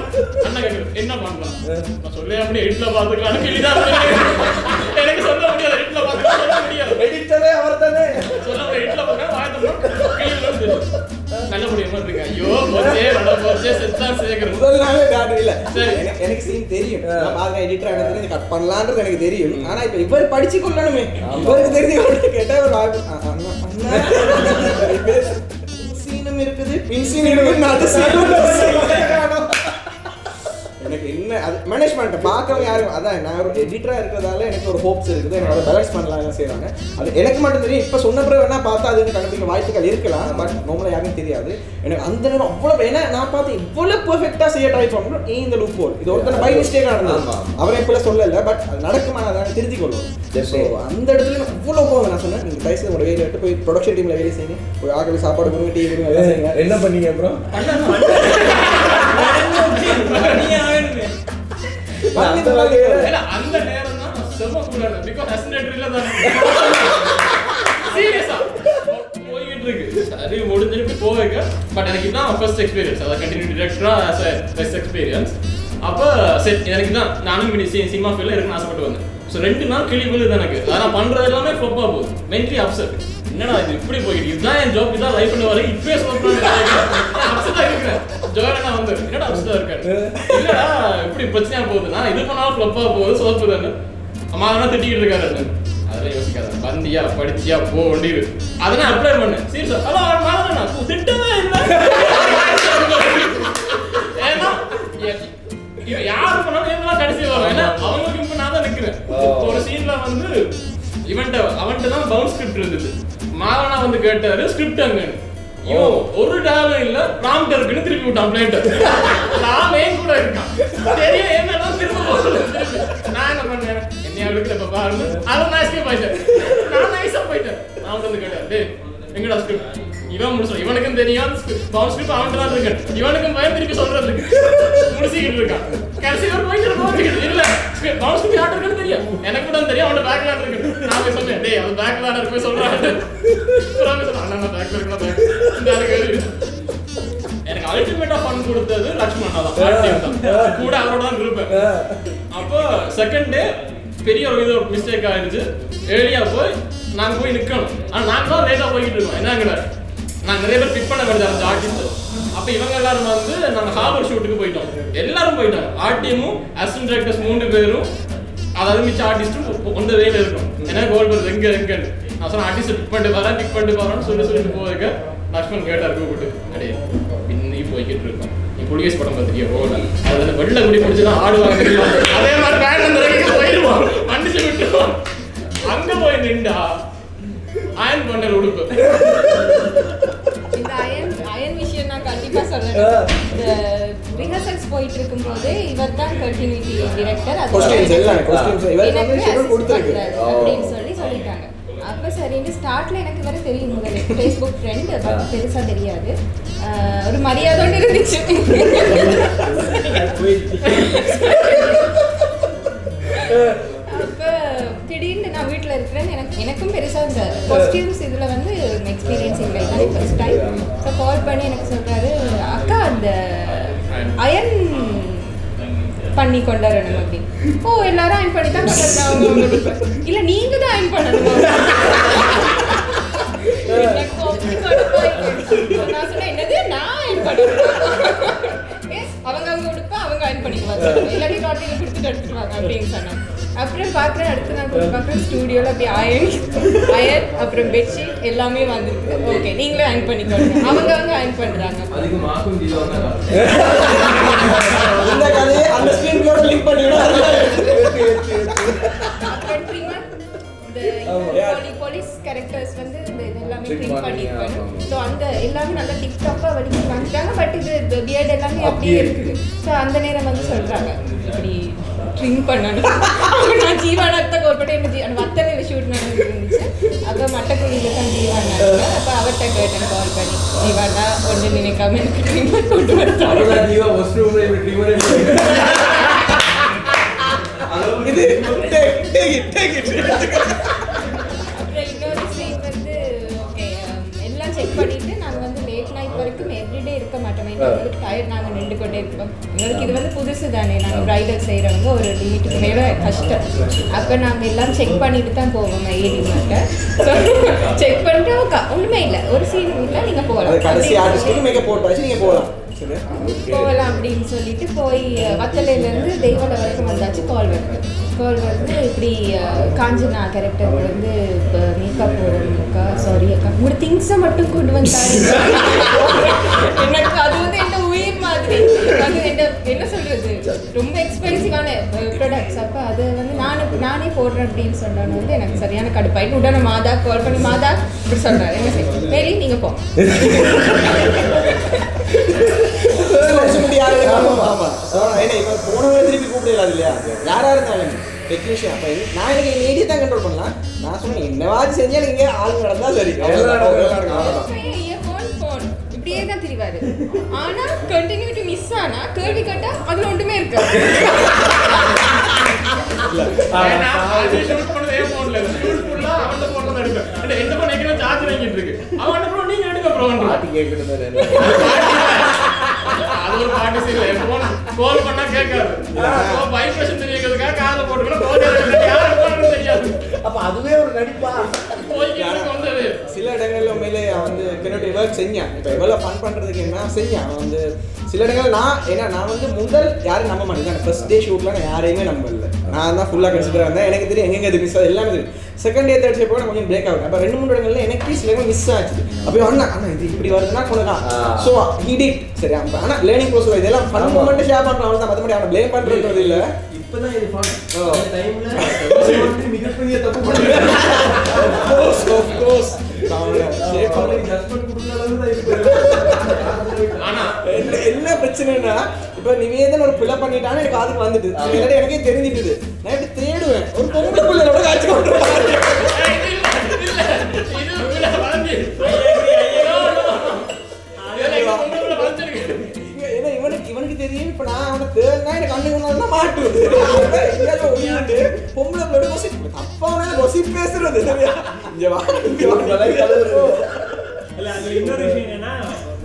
அண்ணா கேட்குறது என்ன பண்ணலாம் நான் சொல்லி அப்படி எடிட்டில் பார்த்துக்கலாம் கேள்விதான். எனக்கு சொல்ல முடியாது, எடிட்டில் பார்த்துக்கலாம் சொல்ல முடியாது. எடிட்டரே அவர் தானே சொல்ல முடியாது. எடிட்டில் பார்க்கலாம் வாய்ப்பு நல்ல முடியுமா இருக்கு. ஐயோ போச்சே செத்தான் சேர்க்கிறேன். முதல் நாளே காட்டு இல்லை. எனக்கு சீன் தெரியும், நான் பார்க்க எடிட்டர் எனக்கு கட் பண்ணலான்றது எனக்கு தெரியும். ஆனா இப்ப இவர் படிச்சு கொள்ளணுமே, இவருக்கு தெரிஞ்சு கேட்டா ஒரு சீனும் இருக்குது பின் சீன் எனக்கு என்ன அது மேனேஜ்மெண்ட் பார்க்கறவங்க யாரும் அதான் நான் ஒரு எடிட்டராக இருக்கிறதால எனக்கு ஒரு ஹோப்ஸ் இருக்குது. எனக்கு அதை பேலன்ஸ் பண்ணலாம் என்ன செய்கிறாங்க அது எனக்கு மட்டும் தெரியும். இப்போ சொன்ன பிறகு வேணா பார்த்தா அது கண்டுபிடிக்க வாய்ப்புகள் இருக்கலாம். பட் நார்மலாக யாருக்கும் தெரியாது. எனக்கு அந்த நேரம் அவ்வளோ ஏன்னா நான் பார்த்து இவ்வளோ பெர்ஃபெக்டாக செய்ய ட்ரை பண்ணணும். இந்த லூப் ஹோல் இது ஒருத்தர் பை மிஸ்டேக்காக நடந்தது. அவரை எப்போ சொல்லலை, பட் அது நடக்குமா அதை திருத்திக் கொள்வோம். ஸோ அந்த இடத்துல எனக்கு அவ்வளோ போகும். நான் சொன்னேன் நீங்கள் தயவுசெய்து உங்களோட வேலையை எடுத்து போய் ப்ரொடக்ஷன் டீமில் வேலை செய்யுங்க, போய் ஆக்களுக்கு சாப்பாடு கொடுங்க, டீ கொடுங்க, எல்லாம் செய்யுங்க. என்ன பண்ணீங்க அப்புறம்? அந்த நேரம் தான் செம்ம கூடாது. பிகாஸ் அசினேட்டரில தான் சீரியஸா போயிட்டு இருக்கு. சரி முடிஞ்சிட்டு போவேங்க. பட் எனக்கு இதான் ஃபர்ஸ்ட் எக்ஸ்பீரியன்ஸ். அதாவது கண்டினியூ டிரெக்டரா ஆஸ் எ ஃபர்ஸ்ட் எக்ஸ்பீரியன்ஸ். அப்போ சரி எனக்கு தான் நானும் சினிமா ஃபீல்டில் இருக்குன்னு ஆசைப்பட்டு வந்தேன். ஸோ 2 நாள் கிளி விழுது எனக்கு. நான் பண்ணுறது எல்லாமே ஃப்ளப்பாக போகுது. Mentally upset. என்னடா இது இப்படி போயிட்டு இதுதான் என் ஜாப், இதான் லைஃப் பண்ண வரைக்கும் இப்பவே அப்செட்டாக இருக்கிறேன். ஜோரனா வந்து என்னடா அப்செட்டாக இருக்காரு, இல்லடா இப்படி பிரச்சனையாக போகுது, நான் இது பண்ணாலும் ஃப்ளப்பாக போகுது சோப்பு தானே அம்மா அதெல்லாம் திட்டிக்கிட்டு இருக்காரு. அதெல்லாம் யோசிக்காத, வந்தியா படிச்சியா போ வேண்டியது அதெல்லாம் அப்ளை பண்ணேன். சீரியஸா அதான் திட்டமே இல்லை. ஏன்னா இது யாரு பண்ணாலும் எல்லாம் கடைசி வரும். ஏன்னா அவங்களுக்கு இப்போ நான் தான் நிற்கிறேன். ஒரு சீன்ல வந்து அவன்கிட்ட தான் பவுன்ஸ் ஸ்கிரிப்ட் இருந்தது. மாவனா வந்து கேட்டாரு ஸ்கிரிப்ட் அங்க ஒரு டாலும் இல்ல, ப்ராம்ப்ட் இருக்குன்னு திருப்பி விட்டான் பிளைண்ட். நான் ஏன் கூட இருக்கான் தெரியும் என்னெல்லாம் திரும்ப நான் என்ன பண்ணேன், என்னையா எடுக்கல இப்ப பாருங்க. அதை நான் எஸ்கேப் ஆயிட்டேன். நான் நைஸா போயிட்டேன். நான் வந்து கேட்டேன், டே எங்கடா ஸ்கிரிப்ட், இவன் முடிச்சு இவனுக்கும் தெரியும் பவுன்ஸ் ஸ்கிரிப்ட் அவன் தான் இருக்கு இவனுக்கும் பயம் திருப்பி சொல்றதுக்கு முடிச்சுக்கிட்டு இருக்கான் கடைசி ஒரு போயிட்டு இல்ல பவுன்ஸ் ஸ்கிரிப்ட் யார்ட்ட இருக்குன்னு தெரியும் எனக்கு கூட தெரியும் அவனோட பேக்ல இருக்கு நான் போய் சொன்னேன் டேய் அவன் பேக்ல இருக்கு போய் சொல்றான் நான் பேக்ல இருக்கேன் எனக்கு அல்டிமேட்டா ஃபன் கொடுத்தது லட்சுமணா தான் கூட அவரோட தான் இருப்பேன் அப்போ செகண்ட் டே பெரிய ஒரு மிஸ்டேக் ஆயிடுச்சு ஏர்லியா போய் நாங்க போய் நிக்கணும் ஆனா நாங்க தான் லேட்டா போயிட்டு இருக்கோம் என்னங்கடா நாங்க நிறைய பேர் பிக் பண்ண வேண்டியது அந்த ஆர்டிஸ்ட் அப்ப இவங்க எல்லாரும் வந்து நாங்க ஹார்பர் ஷூட்டுக்கு போயிட்டோம் எல்லாரும் போயிட்டாங்க ஆர்டிஎமும் அசிஸ்டன்ட் டைரக்டர்ஸ் 3 பேரும் அதாவது மிச்ச ஆர்டிஸ்டும் ஒன்ற வேல இருக்கும் என்ன கோல் வருது எங்க நான் சொன்ன ஆர்டிஸ்ட் பிக் பண்ணிட்டு போறான்னு சொல்லிட்டு போயிருக்க லக்ஷ்மண் கேட்டார் கூப்பிட்டு அடே இன்னைக்கு போய்கிட்டு இருக்கோம் நீ புலிகேஸ் படம் பார்த்தியா போகல அதுல வெள்ள குடி முடிச்சுதான் ஆடுவாங்க அதே மாதிரி பேண்ட் அந்த போயிடுவோம் மன்னிச்சு விட்டுருவோம் அங்க போய் நின்றா அயன் பண்ண உடுப்பு இந்த அயன் விஷயம் நான் கண்டிப்பா சொல்றேன் ரிஹர்சல்ஸ் போயிட்டு இருக்கும்போது இவர் தான் கண்டினியூட்டி டைரக்டர் அப்படின்னு சொல்லிட்டாங்க அப்ப சரின்னு ஸ்டார்ட்ல எனக்கு வேற தெரியும் முதல்ல ஃபேஸ்புக் ஃப்ரெண்ட் பெருசா தெரியாது ஒரு மரியாதையோட இருந்துச்சு அப்ப திடீர்னு நான் வீட்டில் இருக்கிறேன் எனக்கும் பெருசாக இந்த காஸ்டியூம்ஸ் இதில் வந்து எக்ஸ்பீரியன்ஸ் இல்லை இதான் ஃபர்ஸ்ட் டைம் ஸோ கால் பண்ணி எனக்கு சொல்கிறாரு அக்கா அந்த அயன் பண்ணி கொண்டாடணும் அப்படின்னு ஓ எல்லாரும் அயன் பண்ணி தான் கொண்டாடுறாங்க இல்லை நீங்கள் தான் அயன் பண்ணணும் நான் சொன்னேன் என்னது நான் அயன் பண்ணுறேன் அவங்க உடுப்பா அவங்க அயன் பண்ணிக்குவாங்க இல்லாட்டி டாட்டில் கொடுத்துட்டு எடுத்துருவாங்க அப்படின்னு சொன்னாங்க அப்புறம் பார்க்குறேன் அடுத்து நான் கொஞ்சம் பார்க்குறேன் ஸ்டூடியோவில் அப்படி அயன் அப்புறம் பெட்ஷீட் எல்லாமே வந்துருக்கு ஓகே நீங்களே அயன் பண்ணிக்கோங்க அவங்க அயன் பண்ணுறாங்க இந்த கதையை அந்த ஸ்க்ரீன்களோட லிங்க் பண்ணிவிடுவாங்க போலீஸ் கேரக்டர்ஸ் வந்து இந்த இதெல்லாமே ட்ரிம் பண்ணிருக்காங்க ஸோ அந்த எல்லாமே நல்லா டிப்டாப்பாக வலிச்சு காமிச்சிட்டாங்க பட் இது பியர்ட் எல்லாமே அப்படியே இருக்குது ஸோ அந்த நேரம் வந்து சொல்கிறாங்க இப்படி ட்ரிம் பண்ணணும் நான் ஜீவானாக்கு தான் கோல்பட்டு எனக்கு அந்த வத்தலை ஷூட் நடந்துருந்துச்சு அப்போ மட்டக்குழியில் தான் ஜீவானா அப்போ அவர்கிட்ட கேட்டேன் கால் பண்ணி ஜீவானா ஒன்று நினைக்காம எனக்கு ட்ரிம்மர் கொண்டு வரேன் இது அப்புறம் இன்னொரு சீன் வந்து ஓகே எல்லாம் செக் பண்ணிட்டு நாங்கள் வந்து லேட் நைட் வரைக்கும் எவ்ரிடே இருக்க மாட்டோம் எங்களுக்கு டயர்ட் நாங்கள் நின்று கொண்டே இருப்போம் எங்களுக்கு இது வந்து புதுசு தானே நாங்கள் ப்ரைடல் செய்கிறவங்க ஒரு லிமிட்டுக்கு மேலே கஷ்டம் அப்போ நாங்கள் எல்லாம் செக் பண்ணிட்டு தான் போவோம் ஏடி மாட்ட ஸோ செக் பண்ணிட்டு ஒன்றுமே இல்லை ஒரு சீன் இல்லை நீங்கள் போகலாம் கடைசி ஆர்டிஸ்ட்டுக்கு மேக்கப் போட்டு வச்சு நீங்கள் போகலாம் போகலாம் அப்படின்னு சொல்லிட்டு போய் வத்தலையிலேருந்து தெய்வலை வரைக்கும் வந்தாச்சு கால் வந்து இப்படி காஞ்சனா கேரக்டர் வந்து இப்போ மேக்கப் போடணும்க்கா சாரி அக்கா உங்களோட திங்ஸை மட்டும் கொண்டு வந்தாரு எனக்கு அது வந்து என்ன உயிர் மாதிரி அது என்ன சொல்றது ரொம்ப எக்ஸ்பென்சிவான ப்ராடக்ட்ஸ் அப்போ அதை வந்து நானே போடுறேன் அப்படின்னு சொன்னோன்னு வந்து எனக்கு சரியான கடுப்பாயிட்டு உடனே மாதா கால் பண்ணி மாதா இப்படி சொல்கிறாரு என்ன செய்யும் மேலே நீங்கள் போ திருப்பி கூப்பிடலாம் இல்லையா யாரா இருந்தாலும் டெக்னீஷியன் அப்ப நான் எனக்கு ஏடியை தான் கண்ட்ரோல் பண்ணலாம் நான் சொன்னேன் என்னவாது செஞ்சா நீங்க ஆள் நடந்தா சரி இப்படியே தான் தெரிவாரு ஆனா கண்டினியூட்டி மிஸ் ஆனா கேள்வி கேட்டா அதுல ஒன்றுமே இருக்காது அது ஒரு பாட்டு சீரியல் என் போன் கால் பண்ணா கேட்காது வைப்ரேஷன் தெரியுறதுக்காக காதுல போட்டுக்கணும் யாரும் போறது தெரியாது அப்ப அதுவே ஒரு நடிப்பா வந்தது சில இடங்கள்ல உண்மையிலே வந்து கெனோட்டி ஒர்க் செஞ்சான் இப்போ எவ்வளோ ஃபன் பண்ணுறதுக்கு என்ன செஞ்சான் அவன் வந்து சில இடங்கள் நான் வந்து முதல் யாரும் நம்ப மாட்டேன் ஃபர்ஸ்ட் டே ஷூட்டில் நான் யாரையுமே நம்பல நான் தான் ஃபுல்லாக கன்சிடர் வந்தேன் எனக்கு தெரியும் எங்கெங்க இது மிஸ் ஆகுது எல்லாமே தெரியும் செகண்ட் டே தேர்ட் டே போக கொஞ்சம் பிரேக் ஆகும் அப்போ 2-3 இடங்கள்ல எனக்கு சில இடங்கள் மிஸ் ஆச்சு அப்போ அண்ணா இது இப்படி வருதுன்னா கொண்டுதான் ஸோ ஹிடிட் சரி ஆனால் லேர்னிங் ப்ரோசஸ் இதெல்லாம் ஃபன் மூமெண்ட் ஷேர் பண்ணுறோம் அவ்வளோ தான் மற்றபடி அவனை ப்ளேம் பண்ணுறது இல்லை இப்பதான் இது ஃபன் அந்த டைம்ல மிகப்பெரிய தப்பு பண்ணுறேன் ஆஃப் கோர்ஸ் என்ன பிரச்சனைனா இப்ப நிவேதன் ஒரு பிள்ளை பண்ணிட்டான்னு எனக்கு அதுக்கு வந்துட்டு இல்லாட்டி எனக்கே தெரிஞ்சிட்டுது நான் இப்படி தேடுவேன் ஒரு பொம்பளை பிள்ளையோட காட்சி கொண்டு பொம்பளை பிள்ளை gossip தப்பான gossip பேசுறது சரியா இங்க வா இல்ல அது இன்னொரு விஷயம் என்னன்னா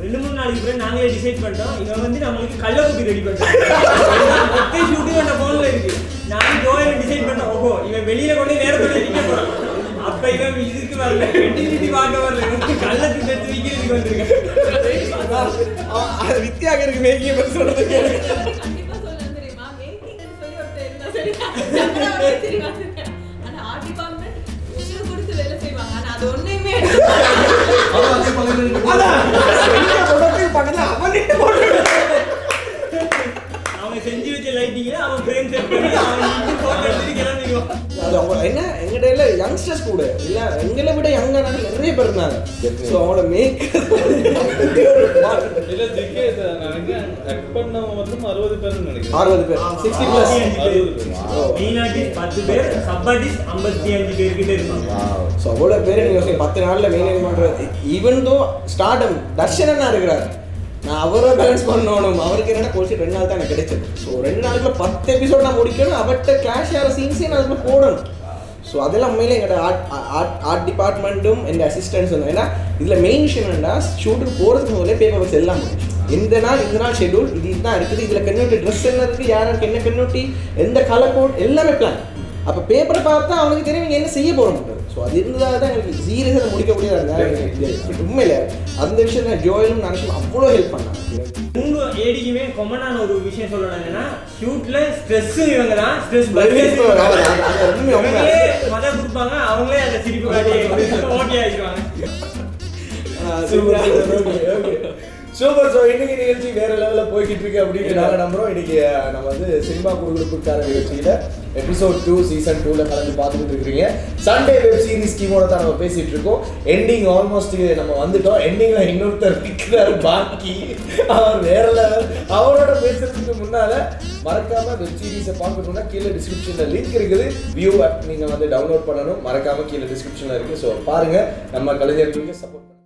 2-3 நாளைக்கு பிறகு நாங்களே டிசைட் பண்ணிட்டோம் இவன் வந்து நம்மளுக்கு கள்ள குப்பி ரெடி பண்ணிட்டோம் மொத்த ஷூட்டிங் அந்த போன்ல இருக்கு நான் ஜோயில டிசைட் பண்ணோம் ஓஹோ இவன் வெளியில கொண்டு வேற பண்ணி நிக்க போறான் அப்ப இவன் இதுக்கு வரல கண்டினியூட்டி பார்க்க வரல கள்ளத்துக்கு எடுத்து விக்கிறதுக்கு வந்திருக்கேன் வித்தியாக இருக்கு மேக்கிங் சொல்றது கேளுங்க கண்டிப்பா சொல்லணும் தெரியுமா மேக்கிங்னு சொல்லி ஒருத்தர் இருந்தா சரி சந்திராவே தெரியாது ஆனா ஆர்ட் டிபார்ட்மெண்ட் உசுறு கொடுத்து வேலை செய்வாங்க ஆனா அது ஒண்ணுமே அவன் செஞ்சு வச்ச லைட்டிங்ல அவன் ஃப்ரேம் செட் பண்ணி அவன் போட்டோ எடுத்து கிளம்பிடுவான் அது அவங்க என்ன எங்கிட்ட யங்ஸ்டர்ஸ் கூட இல்ல எங்களை விட யங்கான நிறைய பேர் இருந்தாங்க ஸோ அவங்களோட மேக் இல்ல திக்கே நினைக்கிறேன் ஆக்ட் பண்ணவங்க மட்டும் 60 பேர் நினைக்கிறேன் 60 பேர் 60 பிளஸ் மெயின் ஆர்டிஸ்ட் 10 பேர் சப் ஆர்டிஸ்ட் 55 பேர் கிட்ட இருப்பாங்க ஸோ அவ்வளோ பேர் நீங்கள் 10 நாளில் மெயின்டைன் பண்ணுறது ஈவன் தோ ஸ்டார்டம் தர்ஷனா இருக்கிறார் நான் அவரை பேலன்ஸ் பண்ணணும் அவருக்கு என்னென்ன கோல்ஸ் 2 நாள் தான் எனக்கு கிடைச்சது ஸோ 2 நாளுக்குள்ள 10 எபிசோட் நான் முடிக்கணும் அவர்கிட்ட கிளாஷ் ஆகிற சீன்ஸே நான் அதில் போடணும் ஸோ அதெல்லாம் உண்மையிலே எங்களோட ஆர்ட் டிபார்ட்மெண்ட்டும் எங்கள் அசிஸ்டன்ஸ் வந்து ஏன்னா இதில் மெயின் விஷயம் என்னன்னா ஷூட்டுக்கு போகிறதுக்கு முதல்ல பேப்பர் ஒர்க்ஸ் எல்லாம் இந்த நாள் ஷெட்யூல் இதுதான் இருக்குது இதில் கன்வெர்ட்டி ட்ரெஸ் என்ன இருக்குது யாருக்கு என்ன கன்வெர்ட்டி எந்த கலர் கோட் எல்லாமே பிளான் அப்போ பேப்பரை பார்த்தா அவனுக்கு தெரியும் நீங்கள் என்ன செய்ய போகிறோம் ஸோ அது இருந்ததாக தான் எங்களுக்கு சீரியஸாக முடிக்க முடியாது உண்மையில அந்த விஷயத்தில் ஜோயலும் நினச்சும் அவ்வளோ ஹெல்ப் பண்ணாங்க உங்க ஏடிக்குமே காமனான ஒரு விஷயம் சொல்லணும் என்னன்னா ஷூட்ல ஸ்ட்ரெஸ் இவங்க தான் ஸ்ட்ரெஸ் மதம் கொடுப்பாங்க அவங்களே அந்த சிரிப்பு காட்டி ஓகே ஆகிடுவாங்க சூப்பர். ஸோ இன்னைக்கு நிகழ்ச்சி வேற லெவலில் போய்கிட்டு இருக்கு அப்படின்னு நாங்கள் நம்புறோம். இன்னைக்கு நம்ம வந்து சினிமா குழுக்களுக்கான நிகழ்ச்சியில் எபிசோட் 2 சீசன் 2ல கலந்து பார்த்துட்டு இருக்கிறீங்க. சண்டே வெப் சீரிஸ் டீமோட தான் நம்ம பேசிட்டு இருக்கோம். எண்டிங் ஆல்மோஸ்ட் நம்ம வந்துட்டோம். எண்டிங்ல இன்னொருத்தர் இருக்கிறார் பாக்கி, அவர் வேற லெவல். அவரோட பேசுறதுக்கு முன்னால மறக்காம வெப் சீரிஸை பார்க்கணும்னா கீழே டிஸ்கிரிப்ஷன்ல லிங்க் இருக்குது. வியூ ஆப் நீங்க வந்து டவுன்லோட் பண்ணணும். மறக்காம கீழே டிஸ்கிரிப்ஷன்ல இருக்கு. ஸோ பாருங்க, நம்ம கலைஞர்களுக்கு சப்போர்ட்